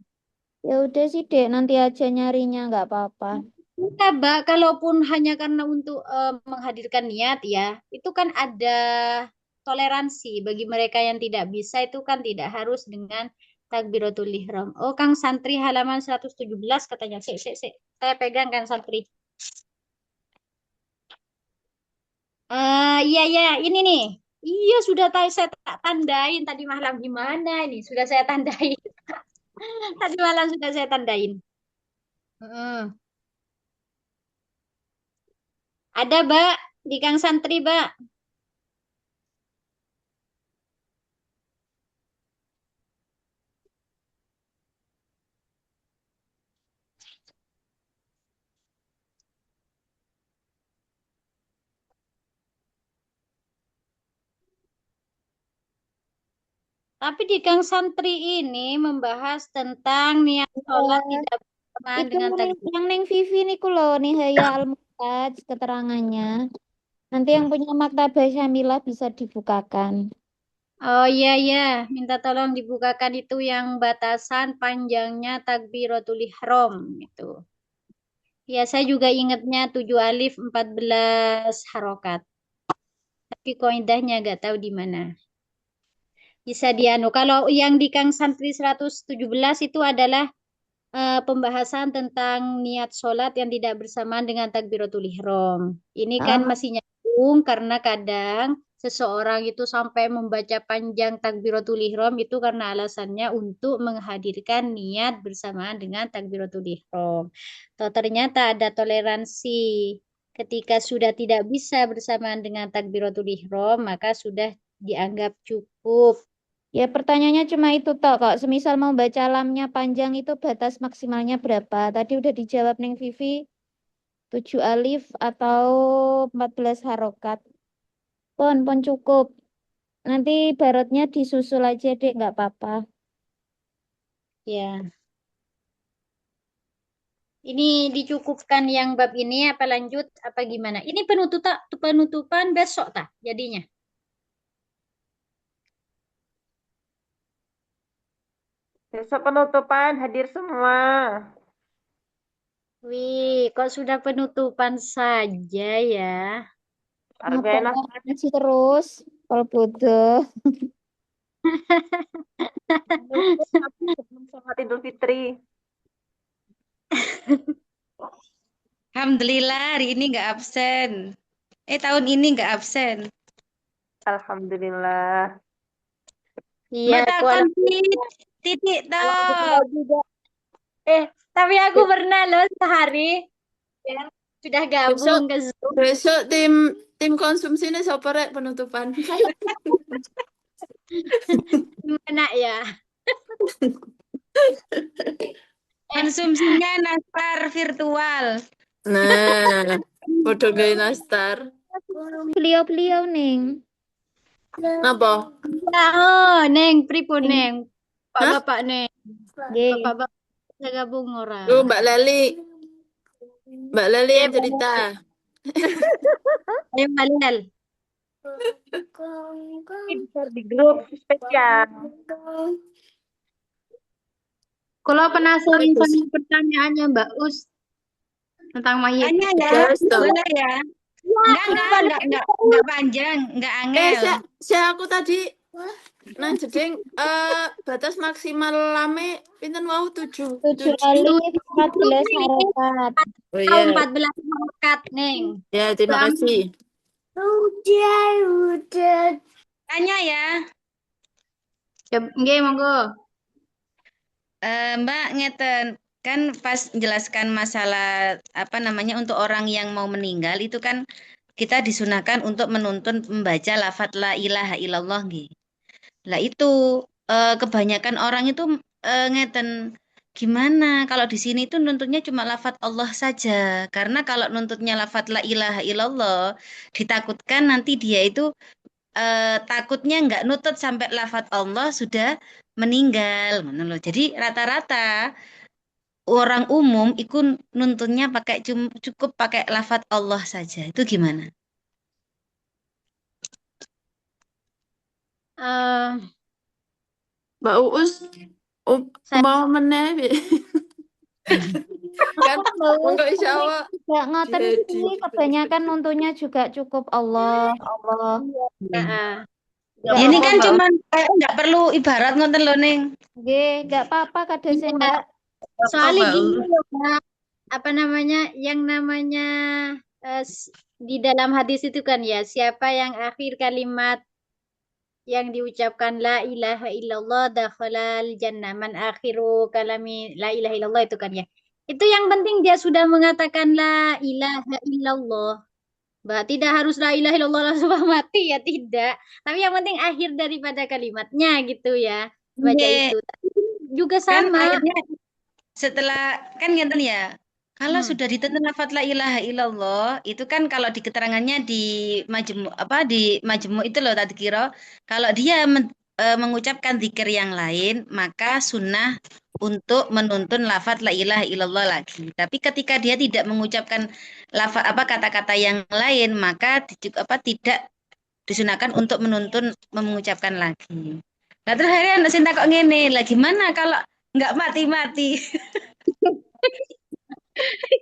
Ya udah sih Dek, nanti aja nyarinya nggak apa-apa. Enggak, Mbak, kalaupun hanya karena untuk menghadirkan niat ya, itu kan ada toleransi bagi mereka yang tidak bisa itu kan tidak harus dengan takbiratul ihram. Oh, Kang Santri halaman 117 katanya. Sik. Saya pegang Kang Santri. Iya, iya, ini nih. Iya, sudah saya tak tandain tadi malam gimana ini? Sudah saya tandain. Tadi malam sudah saya tandain. Mm. Ada, Mbak, di Kang Santri, Mbak. Tapi di Kang Santri ini membahas tentang niat sholat Ya, tidak bersamaan Itu dengan yang neng Vivi niku loh nih Haya Al-Muhtaj keterangannya. Nanti yang punya Maktabah Syamilah bisa dibukakan. Oh iya ya, minta tolong dibukakan itu yang batasan panjangnya takbiratul ihram itu. Ya, saya juga ingatnya 7 alif 14 harokat. Tapi koidahnya nggak tahu di mana. Bisa dianu. Kalau yang di Kang Santri 117 itu adalah pembahasan tentang niat sholat yang tidak bersamaan dengan takbiratul ihram. Ini kan Ah, masih nyambung karena kadang seseorang itu sampai membaca panjang takbiratul ihram itu karena alasannya untuk menghadirkan niat bersamaan dengan takbiratul ihram. Atau ternyata ada toleransi ketika sudah tidak bisa bersamaan dengan takbiratul ihram, maka sudah dianggap cukup. ya pertanyaannya cuma itu toh kok. Semisal mau baca lamnya panjang itu batas maksimalnya berapa? Tadi udah dijawab neng Vivi 7 alif atau 14 harokat. Pon cukup. Nanti barotnya disusul aja deh, nggak apa-apa. Ya. Ini dicukupkan yang bab ini apa lanjut apa gimana? Ini penutupan besok tak jadinya. Besok penutupan hadir semua. Wih, kok sudah penutupan saja ya? Harganya Ngapain masih terus? Kalau bodoh. sebelum sholat Idul Fitri. Alhamdulillah hari ini nggak absen. Tahun ini nggak absen. Alhamdulillah. Iya, Mbak aku takon titik alhamdulillah toh. juga. Tapi aku pernah loh sehari ya, sudah Besok gabung ke Zoom. besok tim konsumsi ini siapa rek penutupan? Gimana ya? Konsumsinya nastar virtual. Nah, podo gawe nastar. Beliau-beliau, Neng. Apa? Ya, oh, Neng, pripun Neng. Neng? Hah? Bapak-bapak Neng. Nggih. Bapak-bapak bisa gabung ora? Tuh Mbak Lali. Mbak Lali Iya, yang cerita. Ayo Malal. Share di grup spesial. Kalau penasaran sama pertanyaannya Mbak Us tentang mayit. Tanya ya, Gas toh. boleh ya? Enggak panjang, enggak angel. Aku tadi nang jeding batas maksimal lame pinten wau 7. 7 alif 14 harokat. Oh Tahu iya. 14 harokat, Neng. Ya, terima kasih. Tanya ya. Nggih, monggo. Mbak ngeten kan pas menjelaskan masalah apa namanya untuk orang yang mau meninggal itu kan kita disunahkan untuk menuntun membaca lafadz la ilaha illallah nggih. Lah itu kebanyakan orang itu ngeten gimana kalau di sini itu nuntutnya cuma lafadz Allah saja. Karena kalau nuntutnya lafadz la ilaha illallah ditakutkan nanti dia itu takutnya nggak nutut sampai lafadz Allah sudah meninggal, ngono loh. Jadi rata-rata orang umum ikut nuntunnya pakai cukup pakai lafadz Allah saja. Itu gimana? Eh, Mbak Uus mau meneh. Kan monggo insyaallah. Nggak ngoten Jadi. sih, kebanyakan nuntunnya juga cukup Allah. Ya, ini kan cuman nggak perlu ibarat ngoten loh Neng. Nggih, nggak apa-apa kadang Mbak. soalnya gini loh, Mbak. Apa namanya? Yang namanya di dalam hadis itu kan ya, siapa yang akhir kalimat yang diucapkan la ilaha illallah dakhalal jannah, man akhiru kalami la ilaha illallah itu kan ya. Itu yang penting dia sudah mengatakan la ilaha illallah. Mbak, tidak harus la ilaha illallah langsung mati ya, tidak. Tapi yang penting akhir daripada kalimatnya gitu ya. Baca Nggih. itu. Tapi juga Kan sama. akhirnya setelah kan ngeten ya. Kalau Hmm. sudah ditentukan lafadz la ilaha illallah, itu kan kalau di keterangannya di majmu apa di majmu itu loh tadi kira, kalau dia mengucapkan zikir yang lain, maka sunnah untuk menuntun lafadz la ilaha illallah lagi. Tapi ketika dia tidak mengucapkan lafadz kata-kata yang lain, maka tidak disunahkan untuk mengucapkan lagi. Nah terus akhirnya anak Sinta kok ngene, lah gimana kalau nggak mati-mati?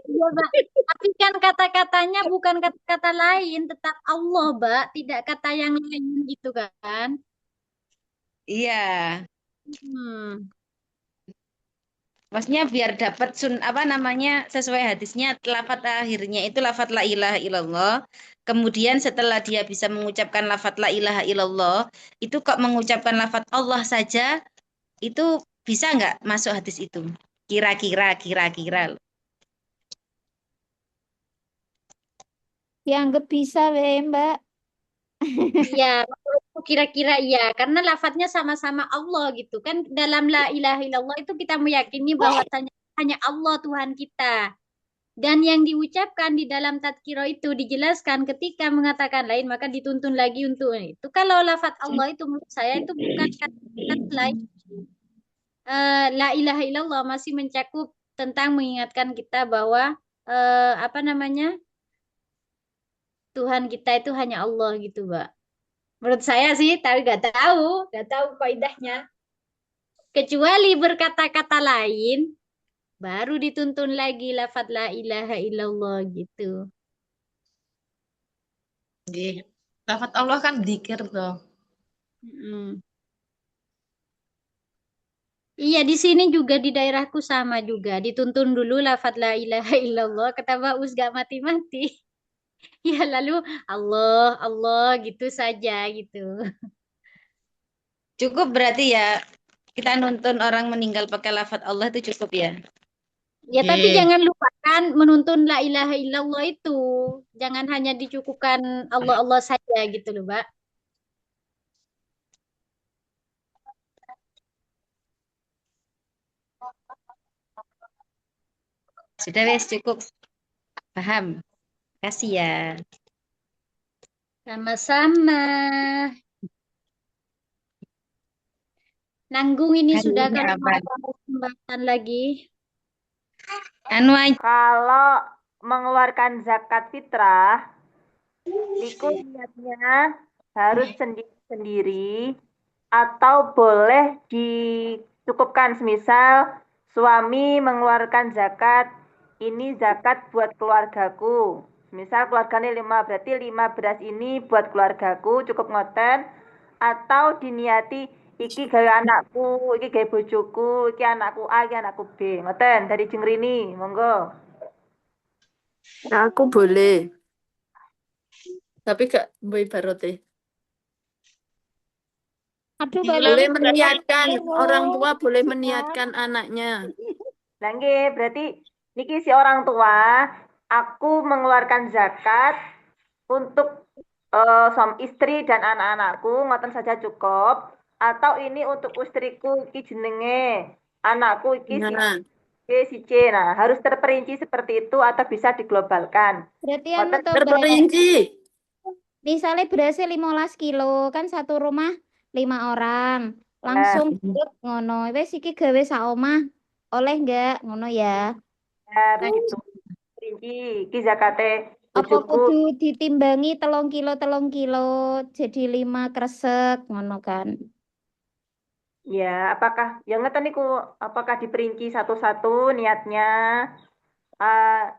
Iya, Mbak. Tapi kan kata-katanya bukan kata-kata lain, tetap Allah, Mbak, tidak kata yang lain gitu kan. Iya, Hmm. maksudnya biar dapat sesuai hadisnya lafadz akhirnya itu lafadz la ilaha illallah. Kemudian setelah dia bisa mengucapkan lafadz la ilaha illallah, itu kok mengucapkan lafadz Allah saja itu bisa nggak masuk hadis itu? Kira-kira. Dianggap bisa weh Mbak. Iya, menurutku kira-kira iya, karena lafadznya sama-sama Allah gitu kan. Dalam la ilaha illallah itu kita meyakini bahwa hanya Allah Tuhan kita. Dan yang diucapkan di dalam tadkiro itu dijelaskan ketika mengatakan lain maka dituntun lagi untuk itu. Kalau lafadz Allah itu menurut saya itu bukan kata lain. La ilaha illallah masih mencakup tentang mengingatkan kita bahwa apa namanya Tuhan kita itu hanya Allah gitu, Mbak. Menurut saya sih, tapi nggak tahu kaidahnya. Kecuali berkata-kata lain, baru dituntun lagi lafadz la ilaha illallah gitu. Nggih. Lafadz Allah kan dzikir toh. Mm. Iya, di sini juga di daerahku sama juga. Dituntun dulu lafadz la ilaha illallah, kata Mbak Us gak mati-mati. Ya lalu Allah, Allah gitu saja gitu. Cukup berarti ya kita nuntun orang meninggal pakai lafadz Allah itu cukup ya. Ya, tapi Nggih. jangan lupakan menuntun la ilaha illallah itu. Jangan hanya dicukupkan Allah Allah saja gitu loh, Mbak. Sudah wes cukup. Paham. Kasih ya. Sama-sama. Nanggung ini sudah Hari ini kalau apa? mau ada kesempatan lagi. Anu aja. Kalau mengeluarkan zakat fitrah, itu niatnya harus sendiri-sendiri atau boleh dicukupkan. Semisal suami mengeluarkan zakat, ini zakat buat keluargaku. Misal keluarganya 5, berarti 5 beras ini buat keluargaku, cukup ngoten. Atau diniati iki gawe anakku, iki gawe bojoku, iki anakku A, iki anakku B. Ngoten dari Jengrini, monggo. Nah, aku boleh. Tapi gak Mbak Ibarote. Aduh Bilang kalau Boleh gitu meniatkan, ya. orang tua boleh meniatkan anaknya. Nah, nggih, berarti niki si orang tua, aku mengeluarkan zakat untuk istri dan anak-anakku, ngoten saja cukup. Atau ini untuk istriku iki jenenge, anakku iki si Nah, B, si C. Nah, harus terperinci seperti itu atau bisa diglobalkan. Berarti Ngoten toh Mbak. terperinci. Misalnya berasnya 15 kilo kan satu rumah 5 orang. Langsung ngono. Wes iki gawe sak omah. Oleh enggak ngono ya. benar gitu. Perinci iki zakate Apa bojoku. kudu ditimbangi 3 kilo jadi 5 kresek ngono kan. Ya, apakah yang ngeten niku apakah diperinci satu-satu niatnya?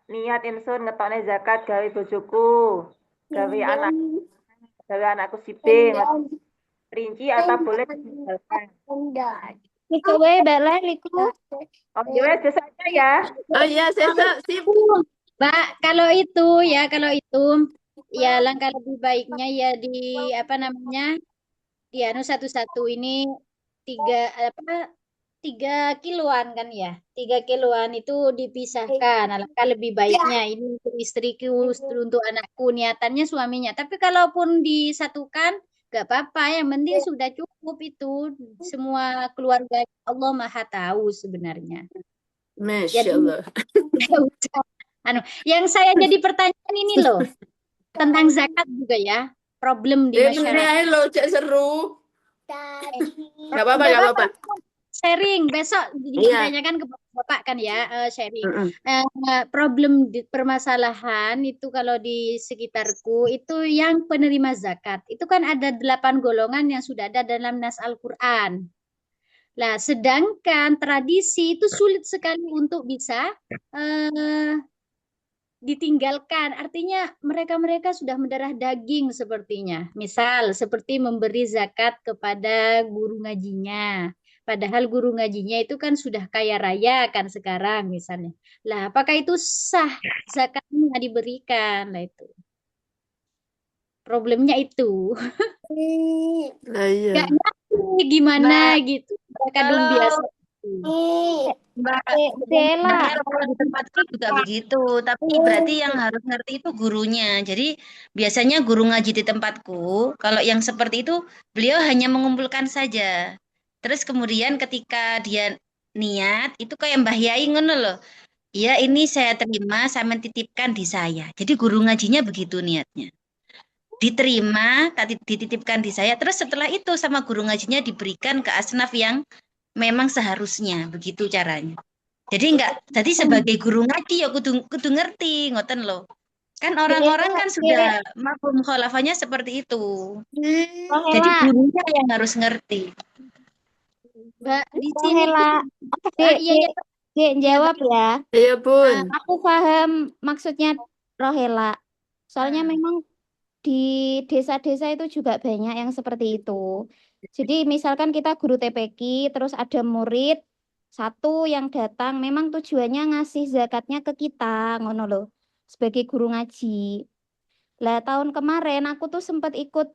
Niat insun ngetokne zakat gawe bojoku, gawe anakku si B, perinci atau boleh ditinggalkan. Liku wae Mbak Lan liku. Oh, ya wes biasa aja ya. Oh iya, Sesa, sip. Mbak, kalau itu ya langkah lebih baiknya ya di apa namanya? Di anu satu-satu ini 3 kiloan kan ya, 3 kiloan itu dipisahkan. Alangkah lebih baiknya ini untuk istriku, untuk anakku, niatannya suaminya. Tapi kalaupun disatukan, gak apa-apa. Yang penting sudah cukup itu. Semua keluarga Allah Maha tahu sebenarnya. Masya Jadi Allah. nggak usah. Yang saya jadi pertanyaan ini loh tentang zakat juga ya, problem di masyarakat. Ini lo cek seru. Nggak apa-apa, Nggak nggak apa-apa. apa-apa. Sharing besok Iya. ditanyakan ke Bapak kan ya, sharing. Mm-mm. Problem permasalahan itu kalau di sekitarku itu yang penerima zakat. Itu kan ada 8 golongan yang sudah ada dalam nas Al-Quran. Nah, sedangkan tradisi itu sulit sekali untuk bisa eh, ditinggalkan. Artinya mereka-mereka sudah mendarah daging sepertinya. Misal seperti memberi zakat kepada guru ngajinya. Padahal guru ngajinya itu kan sudah kaya raya kan sekarang misalnya. Lah, apakah itu sah zakatnya diberikan? Nah, itu. Problemnya itu. Lah iya. Gak ngerti gimana Mbak, gitu. Mereka belum biasa. Mbak, Bella, sebenarnya kalau di tempatku juga begitu, tapi berarti yang harus ngerti itu gurunya. Jadi biasanya guru ngaji di tempatku, kalau yang seperti itu, beliau hanya mengumpulkan saja. Terus kemudian ketika dia niat, itu kayak Mbah Yai ngono loh. Iya, ini saya terima, saya mentitipkan di saya. Jadi guru ngajinya begitu niatnya. Diterima, dititipkan di saya, terus setelah itu sama guru ngajinya diberikan ke asnaf yang memang seharusnya, begitu caranya. Jadi sebagai guru ngaji ya kudu ngerti, ngoten loh. Kan orang-orang kan sudah mafhum khalafahnya seperti itu. Jadi Rohela, gurunya yang harus ngerti. Mbak, di sini Rohela, Mbak, iya ya. Dek, jawab ya. Iya, Bun. Aku paham maksudnya Rohela. Soalnya memang di desa-desa itu juga banyak yang seperti itu. Jadi misalkan kita guru TPQ, terus ada murid satu yang datang, memang tujuannya ngasih zakatnya ke kita, ngono loh, sebagai guru ngaji. Lah tahun kemarin aku tuh sempat ikut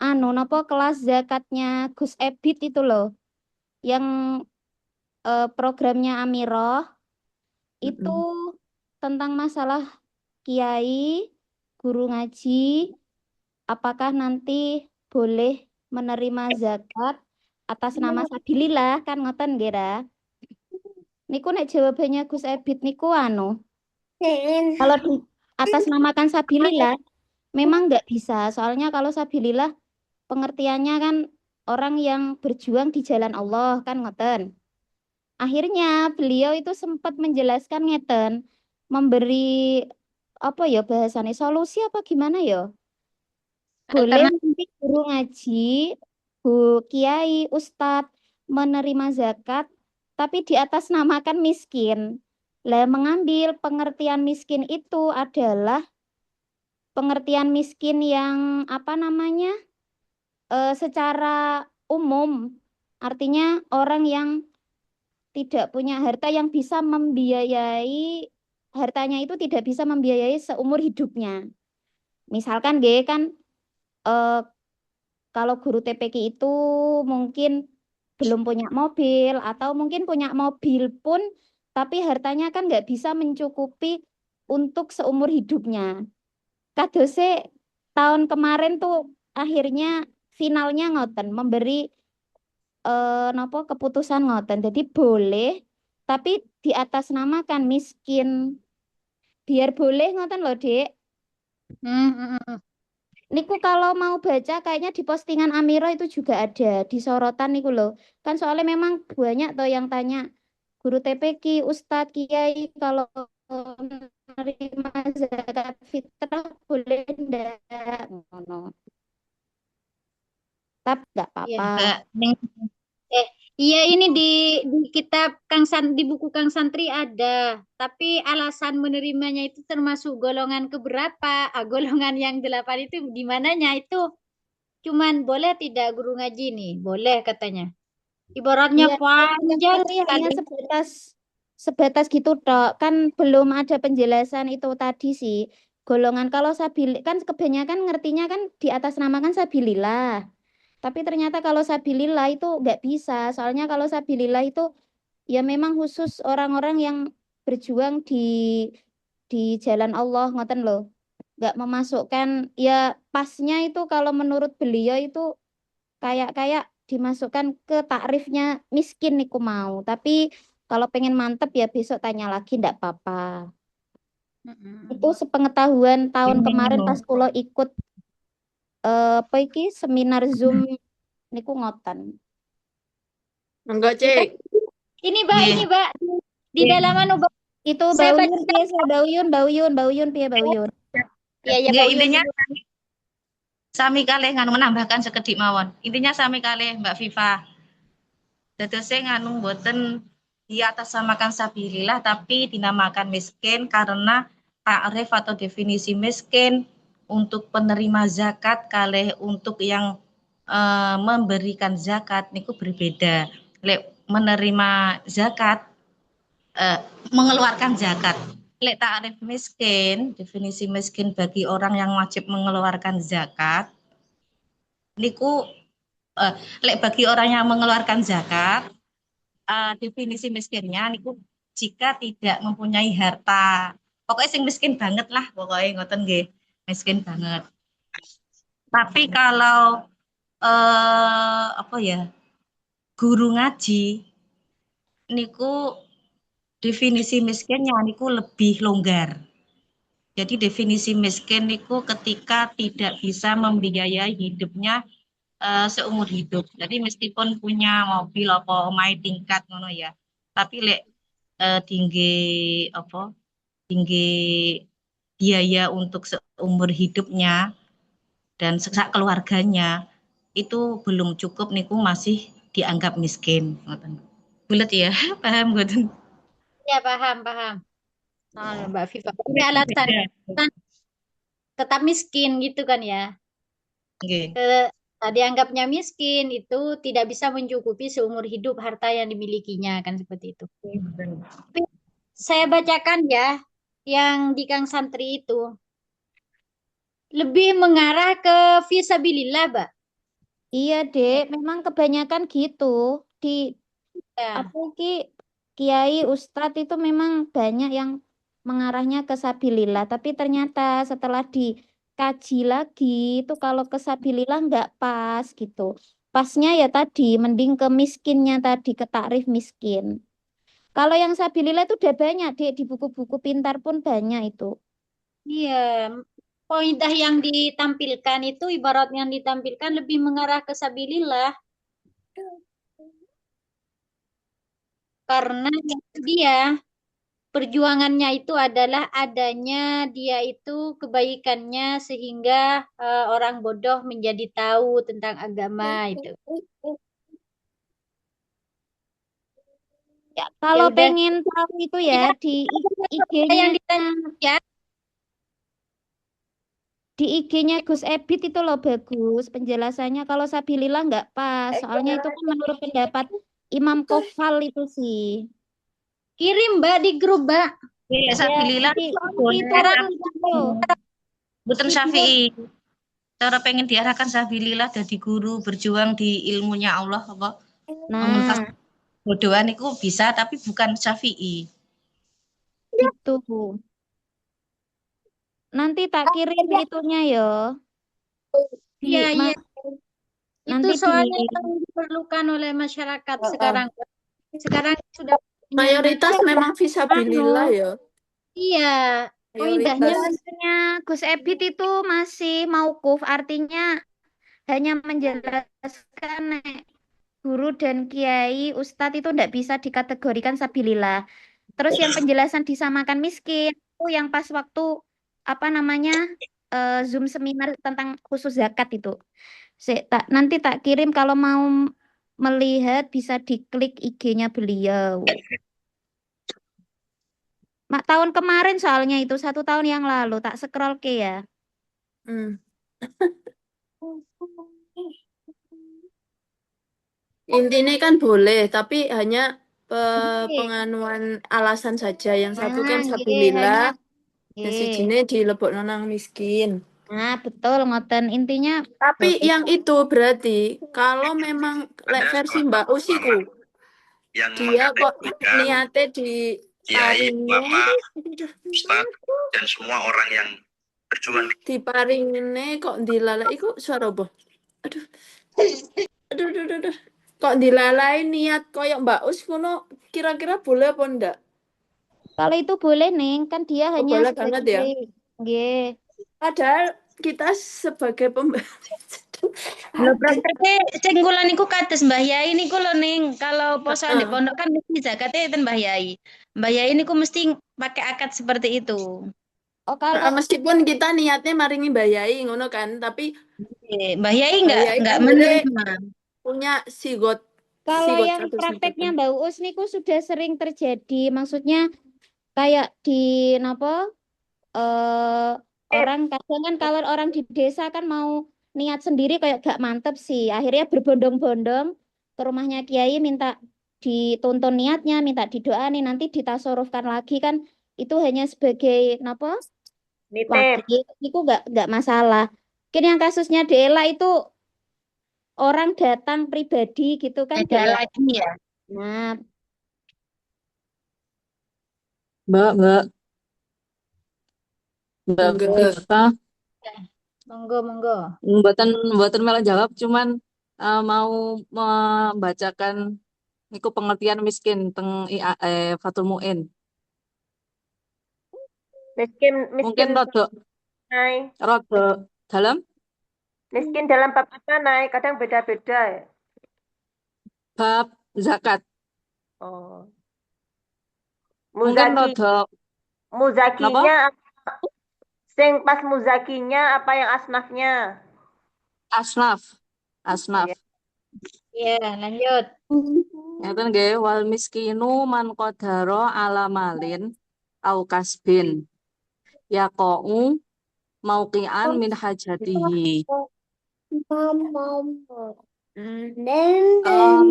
nopo kelas zakatnya Gus Ebit itu loh, yang programnya Amiroh itu tentang masalah kiai, guru ngaji, apakah nanti boleh menerima zakat atas nama sabilillah kan ngoten nggih ra. Niku nek jawabannya Gus Ebit niku kalau di atas namakan sabilillah memang nggak bisa. Soalnya kalau sabilillah pengertiannya kan orang yang berjuang di jalan Allah kan ngoten. Akhirnya beliau itu sempat menjelaskan ngeten, memberi apa ya bahasanya solusi apa gimana ya? Boleh nanti guru ngaji, bu kiai, ustadz menerima zakat, tapi di atas namakan miskin. Lah mengambil pengertian miskin itu adalah pengertian miskin yang apa namanya secara umum, artinya orang yang tidak punya harta yang bisa membiayai hartanya itu tidak bisa membiayai seumur hidupnya. Misalkan G kan kalau guru TPQ itu mungkin belum punya mobil atau mungkin punya mobil pun tapi hartanya kan nggak bisa mencukupi untuk seumur hidupnya. Kadose tahun kemarin tuh akhirnya finalnya ngoten memberi nopo keputusan ngoten. Jadi boleh tapi di atas namakan miskin. Biar boleh ngoten loh, Dek. Niku kalau mau baca kayaknya di postingan Amiro itu juga ada di sorotan niku loh. Kan soalnya memang banyak toh yang tanya guru TPQ, Ustadz, Kiai kalau menerima zakat fitrah boleh enggak? Ngono. Tapi enggak apa-apa. Iya ini di kitab di buku Kang Santri ada, tapi alasan menerimanya itu termasuk golongan keberapa? Golongan yang 8 itu di mananya itu cuman boleh tidak guru ngaji nih, boleh katanya. Ibaratnya Iya, panjang tapi hanya sekali. sebatas gitu tok. Kan belum ada penjelasan itu tadi sih. Golongan kalau kan kebanyakan ngertinya kan di atas nama kan sabilillah. Tapi ternyata kalau sabilillah itu nggak bisa. Soalnya kalau sabilillah itu ya memang khusus orang-orang yang berjuang di jalan Allah, ngoten loh. Nggak memasukkan ya pasnya itu kalau menurut beliau itu kayak dimasukkan ke takrifnya miskin niku mau. Tapi kalau pengen mantep ya besok tanya lagi ndak apa-apa. Itu sepengetahuan tahun kemarin pas kulo ikut apa iki seminar Zoom niku ngoten. Monggo cek. Ini Mbak, Nggih. ini Mbak. Di dalam anu Mbak, Itu saya Mbak baca. Uyun piye sih Mbak Uyun piye Mbak Uyun? Ya ya Nggih, Mbak Uyun intinya dulu. sami kalih nganu menambahkan sekedhik mawon. Intinya sami kalih Mbak Viva. Dadose nganu mboten diatasnamakan sabilillah tapi dinamakan miskin karena takrif atau definisi miskin untuk penerima zakat kalih untuk yang memberikan zakat niku berbeda. Lek menerima zakat mengeluarkan zakat. Lek takrif miskin, definisi miskin bagi orang yang wajib mengeluarkan zakat niku lek bagi orang yang mengeluarkan zakat definisi miskinnya niku jika tidak mempunyai harta. Pokoknya sing miskin banget lah pokoknya ngoten nggih, miskin banget. Tapi kalau apa ya? Guru ngaji niku definisi miskinnya niku lebih longgar. Jadi definisi miskin niku ketika tidak bisa membiayai hidupnya seumur hidup. Jadi meskipun punya mobil apa omahe tingkat ngono ya. Tapi lek tinggi apa? Tinggi biaya untuk seumur hidupnya dan sak keluarganya itu belum cukup niku masih dianggap miskin. Bulet ya, paham mboten? Ya paham, paham. Nah, Mbak Viva. Ini alasan kan tetap miskin gitu kan ya. Nggih. Dianggapnya miskin itu tidak bisa mencukupi seumur hidup harta yang dimilikinya kan seperti itu. Tapi saya bacakan ya yang di Kang Santri itu lebih mengarah ke fisabilillah, Mbak. Iya, Dek, memang kebanyakan gitu. Di Ya. apa ki Kiai Ustadz itu memang banyak yang mengarahnya ke sabilillah, tapi ternyata setelah dikaji lagi itu kalau ke sabilillah nggak pas gitu. Pasnya ya tadi mending ke miskinnya tadi, ke takrif miskin. Kalau yang sabilillah itu udah banyak, Dek, di buku-buku pintar pun banyak itu. Iya, poindah yang ditampilkan itu ibarat yang ditampilkan lebih mengarah ke sabilillah karena dia perjuangannya itu adalah adanya dia itu kebaikannya sehingga orang bodoh menjadi tahu tentang agama itu. Ya, Ya kalau udah pengen tahu itu ya di IG-nya yang ditanya ya. di IG-nya Gus Ebit itu loh bagus penjelasannya. Kalau sabilillah nggak pas, soalnya itu kan menurut pendapat Imam Kofal itu sih. Kirim Mbak di grup, Mbak. Ya, Ya, sabilillah nanti boleh, taruh tapi di video. mboten Syafi'i. Cara pengen diarahkan sabilillah jadi guru berjuang di ilmunya Allah apa Nah, bodohan itu bisa tapi bukan Syafi'i. itu. Nanti tak kirim itunya ya. Iya, iya. Itu Nanti soalnya di yang diperlukan oleh masyarakat sekarang. Sekarang sudah Mayoritas memang fisabilillah ya. Iya, poindahnya Penjelasannya Gus Ebit itu masih mauquf, artinya hanya menjelaskan guru dan kiai ustadz itu tidak bisa dikategorikan sabilillah. Terus yang penjelasan disamakan miskin itu yang pas waktu apa namanya Zoom seminar tentang khusus zakat itu. Nanti tak kirim kalau mau melihat bisa diklik IG-nya beliau. Tahun kemarin soalnya itu 1 tahun yang lalu tak scroll ke ya. Intinya kan boleh, tapi hanya penganuan alasan saja. Yang satu kan sabilillah, yang sijine dilebokno nang miskin. Nah, betul ngoten intinya. Tapi yang itu berarti kalau memang versi Mbak Usiku, dia kok niatnya diparingi dan semua orang yang berjuang diparingine kok dilalai iku suara apa? Aduh. Kok dilalai niat koyok Mbak Us kuno kira-kira boleh apa enggak? Kalau itu boleh Neng, kan dia hanya boleh banget ya. Nggih. Padahal kita sebagai pemberi Lho prakteknya sing kula niku kados Mbah Yai niku lho Ning, kalau posoan di Heeh. pondok kan mesti zakatnya enten Mbah Yai. Mbah Yai niku mesti pakai akad seperti itu. Oh, kalau Meskipun kita niatnya maringi Mbak Yai ngono kan, tapi Mbah Yai Mbak Yai enggak akhirnya menerima. punya sigot kalau sigot yang 100 prakteknya sinten. Mbak Uus niku sudah sering terjadi, maksudnya kayak di napa orang kadang kan kalau orang di desa kan mau niat sendiri kayak gak mantep sih. Akhirnya berbondong-bondong ke rumahnya Kiai minta dituntun niatnya, minta didoain, nanti ditasorufkan lagi kan itu hanya sebagai napa Nitip. wakil itu nggak masalah. Mungkin yang kasusnya Dela itu orang datang pribadi gitu kan Beda kayak lagi ya. nah Mbak Enggak. Viva, Monggo, monggo. mboten mboten malah jawab, cuman mau membacakan niku pengertian miskin teng Fatul Muin. Miskin, Mungkin miskin, Nay. rada dalam Miskin dalam bab apa, Nay? Kadang beda-beda ya. bab zakat. Oh. Mungkin Muzaki, rada napa? muzakinya, sing pas muzakinya apa yang asnafnya? Asnaf. Asnaf. Ya. Ya, lanjut. Ngeten nggih, wal miskinu man qadara ala malin au kasbin yaqau mauqian min hajatihi.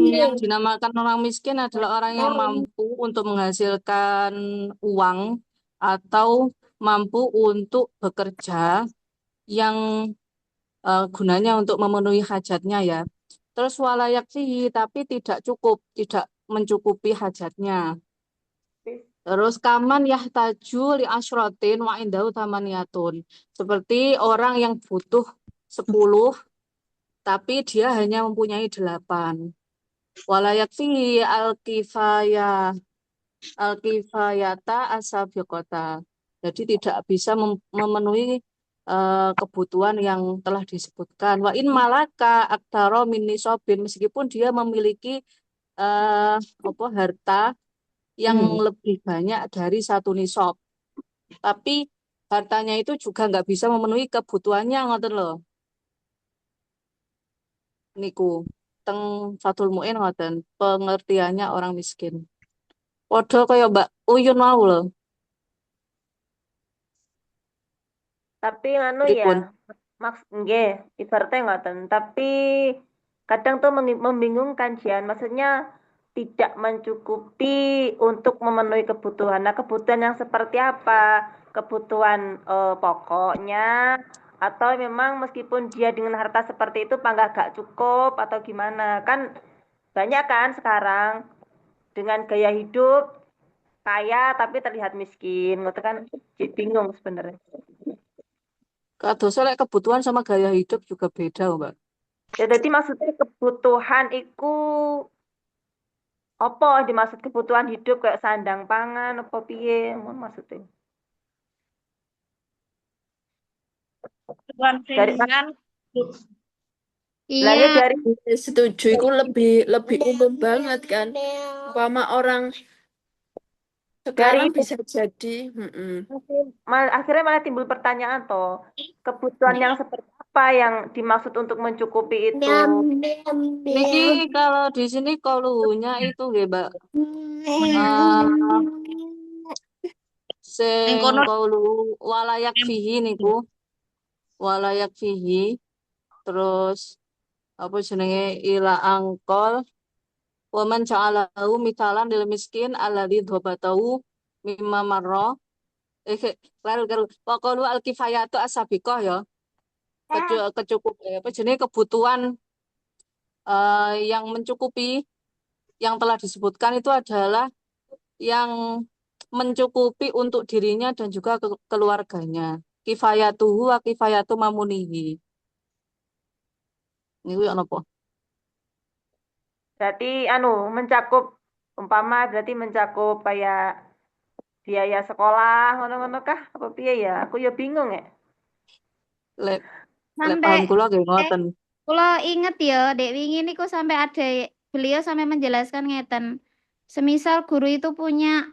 Yang dinamakan orang miskin adalah orang yang mampu untuk menghasilkan uang atau mampu untuk bekerja yang gunanya untuk memenuhi hajatnya ya. Terus walayak sih, tapi tidak cukup, tidak mencukupi hajatnya. Terus kaman yahtaju li asyratin wa indahu tamaniyatun. Seperti orang yang butuh 10 tapi dia hanya mempunyai 8. Walayak sih al-kifayata asabiqota. Jadi tidak bisa memenuhi kebutuhan yang telah disebutkan. Wa in malaka aktaro min nisobin, meskipun dia memiliki apa harta yang lebih banyak dari 1 nisob. Tapi hartanya itu juga nggak bisa memenuhi kebutuhannya, ngoten loh. Niku teng Fathul Muin ngoten pengertiannya orang miskin. Padha kaya Mbak Uyun mau loh. Tapi anu ya, Pripun? nggih, ibaratnya ngoten. Tapi kadang tuh membingungkan Jian. Maksudnya tidak mencukupi untuk memenuhi kebutuhan. Nah, kebutuhan yang seperti apa? Kebutuhan pokoknya atau memang meskipun dia dengan harta seperti itu pangga gak cukup atau gimana? Kan banyak kan sekarang dengan gaya hidup kaya tapi terlihat miskin. Gitu kan bingung sebenarnya. Kados lek kebutuhan sama gaya hidup juga beda, Mbak. Ya, jadi maksudnya kebutuhan itu apa dimaksud kebutuhan hidup kayak sandang pangan apa piye ngono maksudnya. Kebutuhan Dari ringan. lah Iya, ya dari Setuju, itu lebih umum banget kan. Umpama orang dari sekarang itu bisa jadi, akhirnya malah timbul pertanyaan toh kebutuhan yang seperti apa yang dimaksud untuk mencukupi itu. Niki kalau di sini kolunya itu nggih, Mbak. Eh Ning sing kono kaulu walayak fihi niku, walayak fihi terus apa jenenge ila angkol waman ja'alahu mithalan lil miskin alladzi dhobatahu mimma marra lalu waqalu al kifayatu asabiqah ya kecukup apa jenenge kebutuhan yang mencukupi yang telah disebutkan itu adalah yang mencukupi untuk dirinya dan juga keluarganya. Kifayatuhu wa kifayatu mamunihi. Niku ya napa? Berarti anu mencakup umpama berarti mencakup kayak biaya sekolah ngono-ngono kah apa piye ya? Aku ya bingung ya. Lek lek sampai paham kula nggih ngoten. Kalau inget ya, Dek wingi niku sampai ada beliau sampai menjelaskan ngeten. Semisal guru itu punya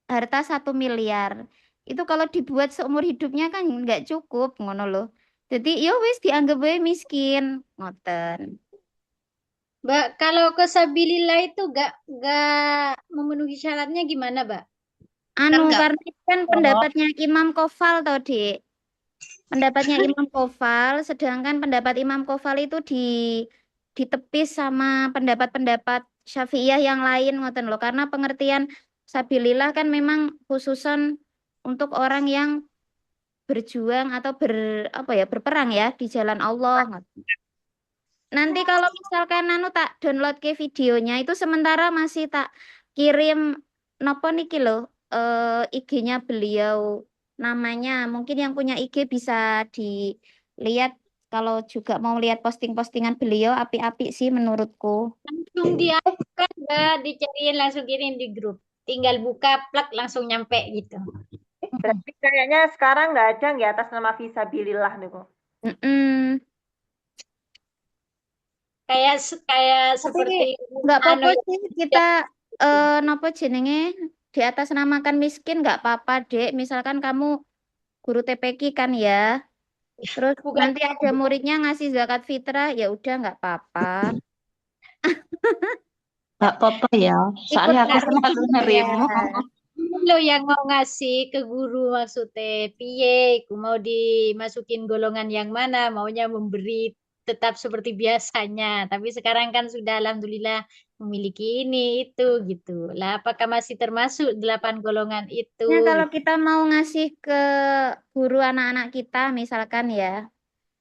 harta 1 miliar, itu kalau dibuat seumur hidupnya kan nggak cukup, ngono loh. Jadi ya wis dianggap wae miskin, ngoten. Mbak, kalau kesabilillah itu gak memenuhi syaratnya gimana, Mbak? Anu nggak karena itu kan pendapatnya Imam Kofal toh, Dek. Pendapatnya Imam Kofal, sedangkan pendapat Imam Kofal itu ditepis sama pendapat-pendapat Syafi'iyah yang lain ngoten loh. Karena pengertian sabilillah kan memang khususan untuk orang yang berjuang atau berperang ya di jalan Allah. Ngoten. Nanti kalau misalkan nanu tak download ke videonya itu sementara masih tak kirim nopo niki loh IG-nya beliau namanya. Mungkin yang punya IG bisa dilihat kalau juga mau lihat posting-postingan beliau api-api sih menurutku. Langsung diajukan, Mbak, dicariin langsung kirim di grup. Tinggal buka, plak langsung nyampe gitu. Berarti kayaknya sekarang nggak ada nggak atas nama Fisabilillah nih kok. Mm-mm. Kayak kayak Tapi seperti nggak apa-apa anu sih kita nopo jenenge di atas namakan miskin nggak apa-apa Dek. Misalkan kamu guru TPQ kan ya. Terus bukan nanti ada muridnya ngasih zakat fitrah, ya udah nggak apa-apa. Nggak apa-apa ya. Ikut Soalnya aku narik selalu ya. nerima. lo yang mau ngasih ke guru maksudnya piye, ku mau dimasukin golongan yang mana, maunya memberi tetap seperti biasanya. Tapi sekarang kan sudah alhamdulillah memiliki ini itu gitu. Lah apakah masih termasuk 8 golongan itu? Nah, kalau Gitu. kita mau ngasih ke guru anak-anak kita misalkan ya,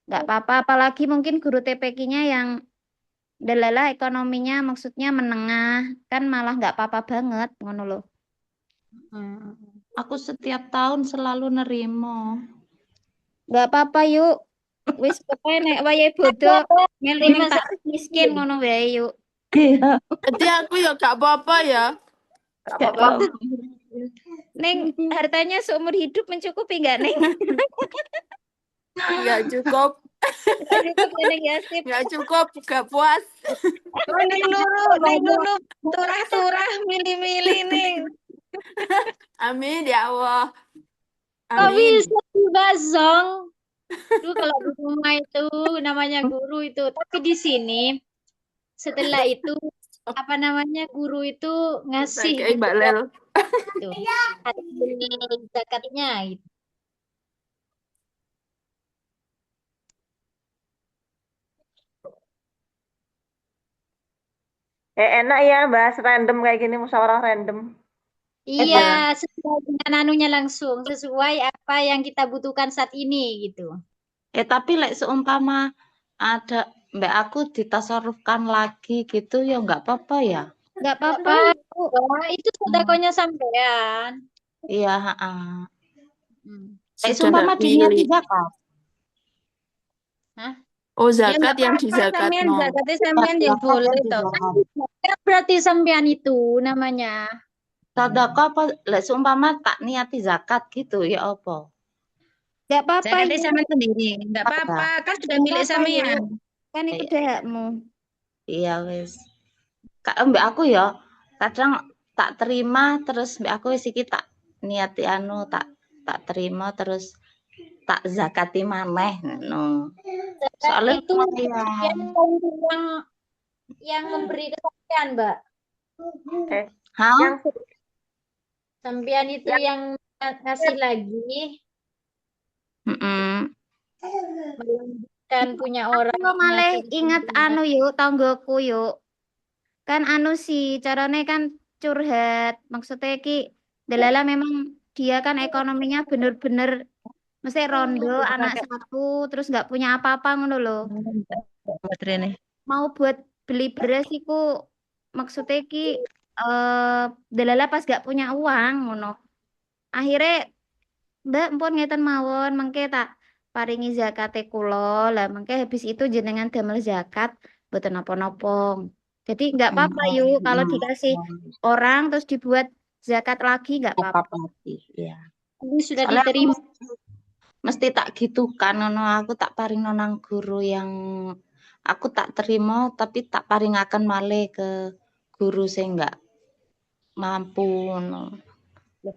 nggak apa-apa. Apalagi mungkin guru TPQ-nya yang delala ekonominya maksudnya menengah, kan malah nggak apa-apa banget, ngono loh. Hmm. Aku setiap tahun selalu nerima. Nggak apa-apa yuk. Wis pokoknya nek wayahe bodoh melu ning tak miskin ngono wae yuk. Iya. Jadi aku ya gak apa-apa ya. Nggak apa-apa. Neng hartanya seumur hidup mencukupi nggak Neng? Nggak cukup. Nggak cukup ya Neng ya sip. Nggak cukup, gak puas. Neng dulu, turah-turah, milih-milih nih. Amin ya Allah. Kok Amin. bisa juga Zong? Dulu kalau di rumah itu namanya guru itu, tapi di sini setelah itu apa namanya guru itu ngasih Kayak Mbak Lel. gitu hasil zakatnya gitu. Enak ya bahas random kayak gini, musyawarah random. Iya, sesuai dengan anunya langsung, sesuai apa yang kita butuhkan saat ini gitu. Tapi lek seumpama ada mbak aku ditasarufkan lagi gitu ya nggak apa-apa ya. Nggak apa-apa. Wah, itu sedekahnya sampean. Iya, Hmm. Lek Sudah seumpama nggak diniati pilih. zakat. Hah? Oh, Ya zakat nggak yang apa-apa, di zakat sampean no. zakatnya sampean ya Zakat boleh yang toh. Ya, berarti sampean itu namanya. Sedekah apa lek seumpama tak niati zakat gitu ya apa? nggak apa-apa Zakatnya yuk. sampean sendiri, nggak apa-apa, kan sudah Nggak milik apa-apa sampean. yuk. Kan itu udah hakmu. Iya wis. Kak mbak aku ya kadang tak terima terus mbak aku wis iki tak niati anu tak terima terus tak zakati maneh no. Soalnya Itu lumayan. yang memberi ke sampean, Mbak. Hah? Yang Sampean itu yang ngasih lagi, Mm-mm. melanjutkan punya orang Aku malah ingat anu yuk tanggoku yuk. Kan anu sih carane kan curhat. Maksudnya ki delala memang dia kan ekonominya bener-bener mesti rondo anak satu terus nggak punya apa-apa ngono loh. Baterai Mau buat beli beras iku maksudnya ki delala pas gak punya uang ngono. Akhirnya Mbak mpun ngeten mawon mengke tak paringi zakate kula. Lah mengke habis itu jenengan damel zakat mboten napa-napa. Jadi nggak apa-apa yuk kalau dikasih orang terus dibuat zakat lagi nggak apa-apa. Iya. ini sudah Soalnya diterima. mesti tak gitu kan nono aku tak paring nonang guru yang aku tak terima tapi tak paringaken malih ke guru sing enggak mampu ngono.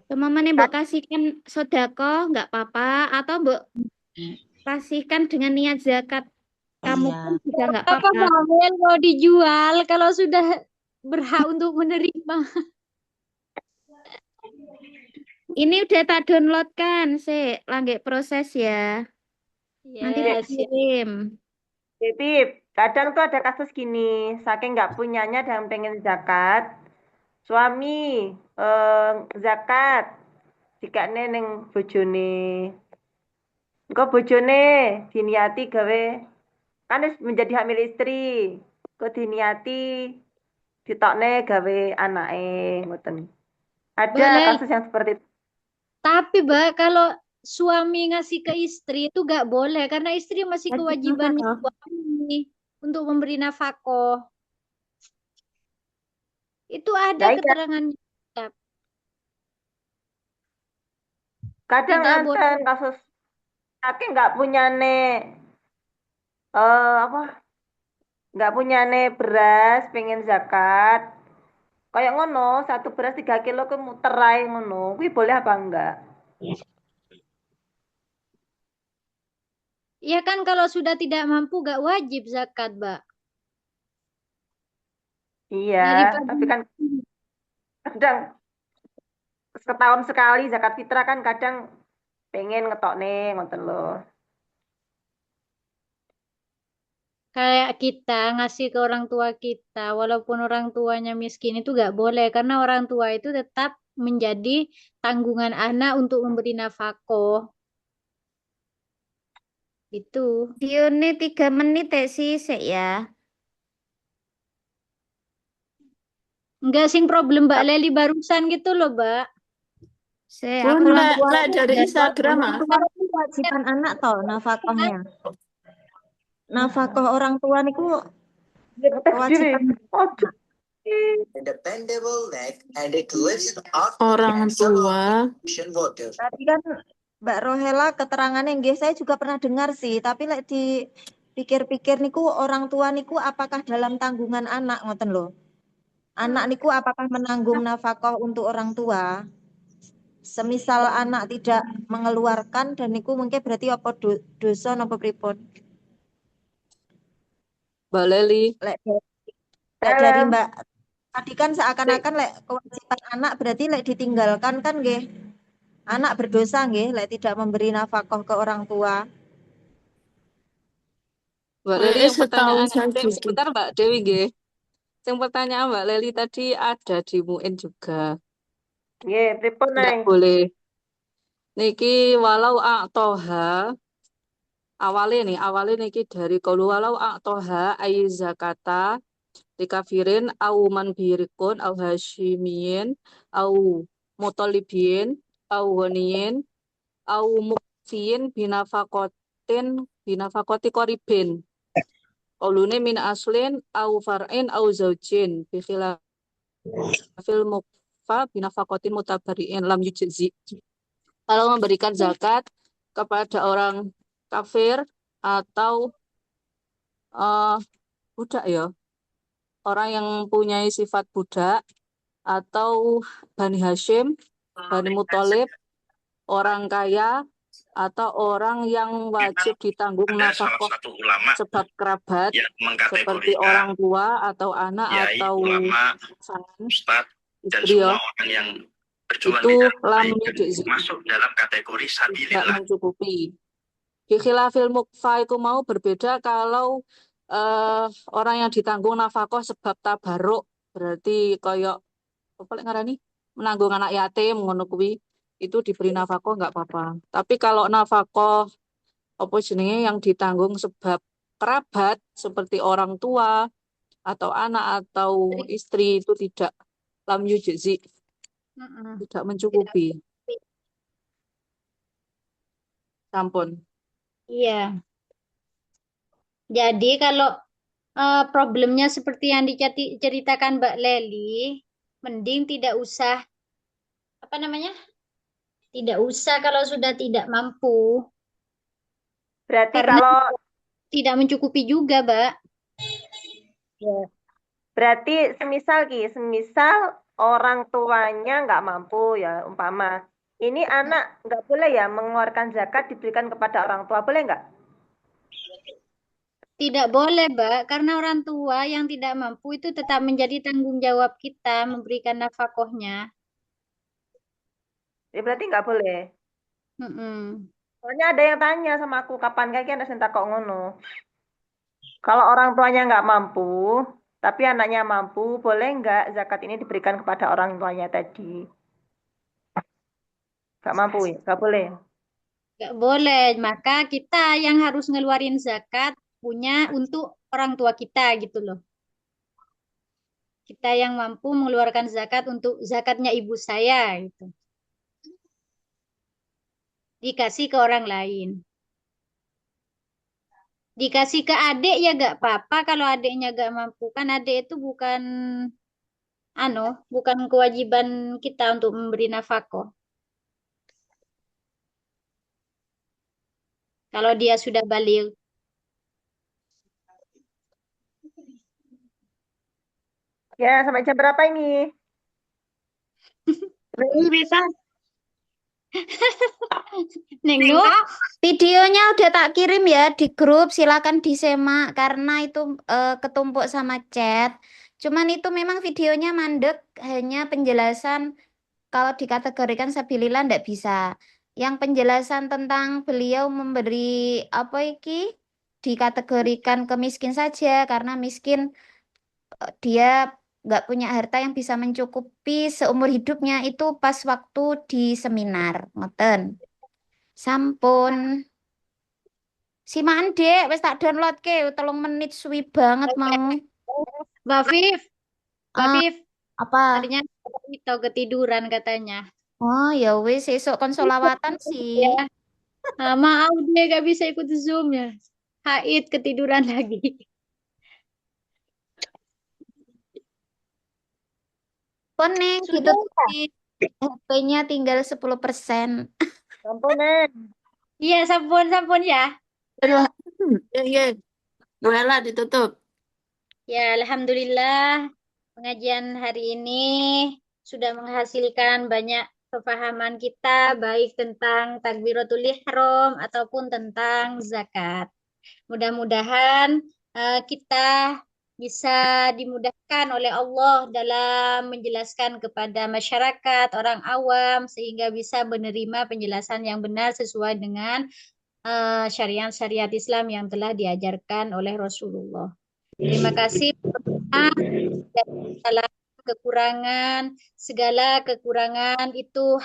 Semamane mbok kasihkan sedekah nggak apa-apa atau mbok kasihkan dengan niat zakat. Kamu Iya. pun juga nggak Apa apa-apa. Bawel mau dijual kalau sudah berhak untuk menerima? Ini udah tak download kan, lagi proses ya. Nanti tak Yes, ya. kirim. Jadi kadang tuh ada kasus gini, saking nggak punyanya dan pengen zakat, suami eh, zakat, jika neneng bojone, engko bojone diniati gawe, kan wis menjadi hamil istri, kok diniati ditokne gawe anake, ngoten. Ada Balel. kasus yang seperti itu. Tapi Mbak, kalau suami ngasih ke istri itu gak boleh karena istri masih Wajib kewajibannya nafkah. suami untuk memberi nafkah. Itu ada Ya iya, keterangannya. kadang Tidak ada boleh. kasus saking nggak punya apa nggak punya beras pengen zakat kayak ngono 1 beras 3 kilo ke muter ae ngono kuwi boleh apa enggak? Ya kan kalau sudah tidak mampu gak wajib zakat, Mbak. Iya Daripada tapi kan kadang setahun sekali zakat fitrah kan kadang pengen ngetokne ngoten loh. kayak kita ngasih ke orang tua kita, walaupun orang tuanya miskin itu gak boleh karena orang tua itu tetap menjadi tanggungan anak untuk memberi nafkah. Itu. Videonya 3 menit sih ya. Enggak sing problem Mbak Leli barusan gitu loh, Mbak. Aku Bunda, Orang tua lek dari Instagram orang tua itu kewajiban anak toh nafkahnya. Nafkah orang tua niku kewajiban Aduh. orang tua. Tadi kan Mbak Rohela keterangannya nggih saya juga pernah dengar sih, tapi lek dipikir-pikir niku orang tua niku apakah dalam tanggungan anak ngoten loh. Anak niku apakah menanggung nafkah untuk orang tua? Semisal anak tidak mengeluarkan dan niku mungkin berarti apa dosa napa pripun? Mbak Leli. Lek dari Mbak tadi kan seakan-akan lek kewajiban anak berarti lek ditinggalkan kan nggih. Anak berdosa nggih lek tidak memberi nafkah ke orang tua. Mbak Leli yang Setahu pertanyaan saya gitu. sebentar Mbak Dewi nggih. Yang pertanyaan Mbak Leli tadi ada di MUIN juga. Nggih, pripun Enggak ae? boleh. Niki walau a'toha awalnya niki dari qaulu walau a'toha ay zakata likafirin au manbirikun au hashimiyin au mutolibin au ghaniyin au mukfiin binafakoti koribin qaulune min aslin au far'in au zaujin bi khilafil mukfa binafakotin mutabariin lam yujzi. Kalau memberikan zakat kepada orang kafir atau budak ya, orang yang punya sifat budak atau Bani Hashim, Bani Muthalib, orang kaya atau orang yang wajib ditanggung Ada salah nafkah satu ulama sebab kerabat yang seperti mengkategorikan orang tua atau anak kiai, atau ulama, pasangan ustadz, dan istri ya, semua orang yang berjuang itu di dalam lam kebaikan yujzi, masuk dalam kategori tidak sabilillah. mencukupi. Bikhilafil mukfa itu mau berbeda kalau orang yang ditanggung nafkah sebab tabaruk, berarti koyok apa lek ngarani menanggung anak yatim ngono kuwi itu diberi nafkah nggak apa-apa. Tapi kalau nafkah apa jenenge yang ditanggung sebab kerabat seperti orang tua atau anak atau istri itu tidak lam yujzi, tidak mencukupi. Sampun. Iya. Jadi kalau problemnya seperti yang diceritakan Mbak Leli, mending tidak usah apa namanya? Tidak usah kalau sudah tidak mampu. Berarti Karena kalau tidak mencukupi juga, Mbak. Ya. Berarti semisal orang tuanya nggak mampu ya, umpama. Ini anak nggak boleh ya mengeluarkan zakat diberikan kepada orang tua, boleh nggak? Tidak boleh, Mbak, karena orang tua yang tidak mampu itu tetap menjadi tanggung jawab kita memberikan nafkahnya. Ya, berarti nggak boleh. Mm-mm. Soalnya ada yang tanya sama aku, kapan kayak ada sing takok ngono. Kalau orang tuanya nggak mampu, tapi anaknya mampu, boleh nggak zakat ini diberikan kepada orang tuanya tadi? Nggak mampu ya? Nggak boleh. Nggak boleh, maka kita yang harus ngeluarin zakat punya untuk orang tua kita gitu loh. Kita yang mampu mengeluarkan zakat untuk zakatnya ibu saya gitu. Dikasih ke orang lain. Dikasih ke adik ya gak apa-apa kalau adiknya gak mampu. Kan adik itu bukan kewajiban kita untuk memberi nafkah. Kalau dia sudah balik. Ya, sampai jam berapa ini? Bisa. Neng Nur, Videonya udah tak kirim ya di grup, silakan disemak karena itu ketumpuk sama chat. Cuman itu memang videonya mandek, hanya penjelasan kalau dikategorikan sabilillah ndak bisa. Yang penjelasan tentang beliau memberi apa iki dikategorikan kemiskin saja karena miskin dia nggak punya harta yang bisa mencukupi seumur hidupnya itu pas waktu di seminar. Ngoten. Sampun. Simaan Dek, wis tak download ke 3 menit suwi banget mau. Mbak Viv, Mbak Ah, Viv, apa? tadinya itu ketiduran katanya. Oh ya wis esok konsolawatan sih. Ya, maaf deh gak bisa ikut Zoom ya. Haid ketiduran lagi. Koneng Sudah, ditutupi HP-nya tinggal 10%. samponan. Iya, sampun ya. Aduh, ya, ya. Bolehlah ditutup. Ya, alhamdulillah pengajian hari ini sudah menghasilkan banyak kefahaman kita baik tentang takbiratul ihram ataupun tentang zakat. Mudah-mudahan kita bisa dimudahkan oleh Allah dalam menjelaskan kepada masyarakat, orang awam, sehingga bisa menerima penjelasan yang benar sesuai dengan syariat-syariat Islam yang telah diajarkan oleh Rasulullah. Terima kasih. Maaf dan segala kekurangan itu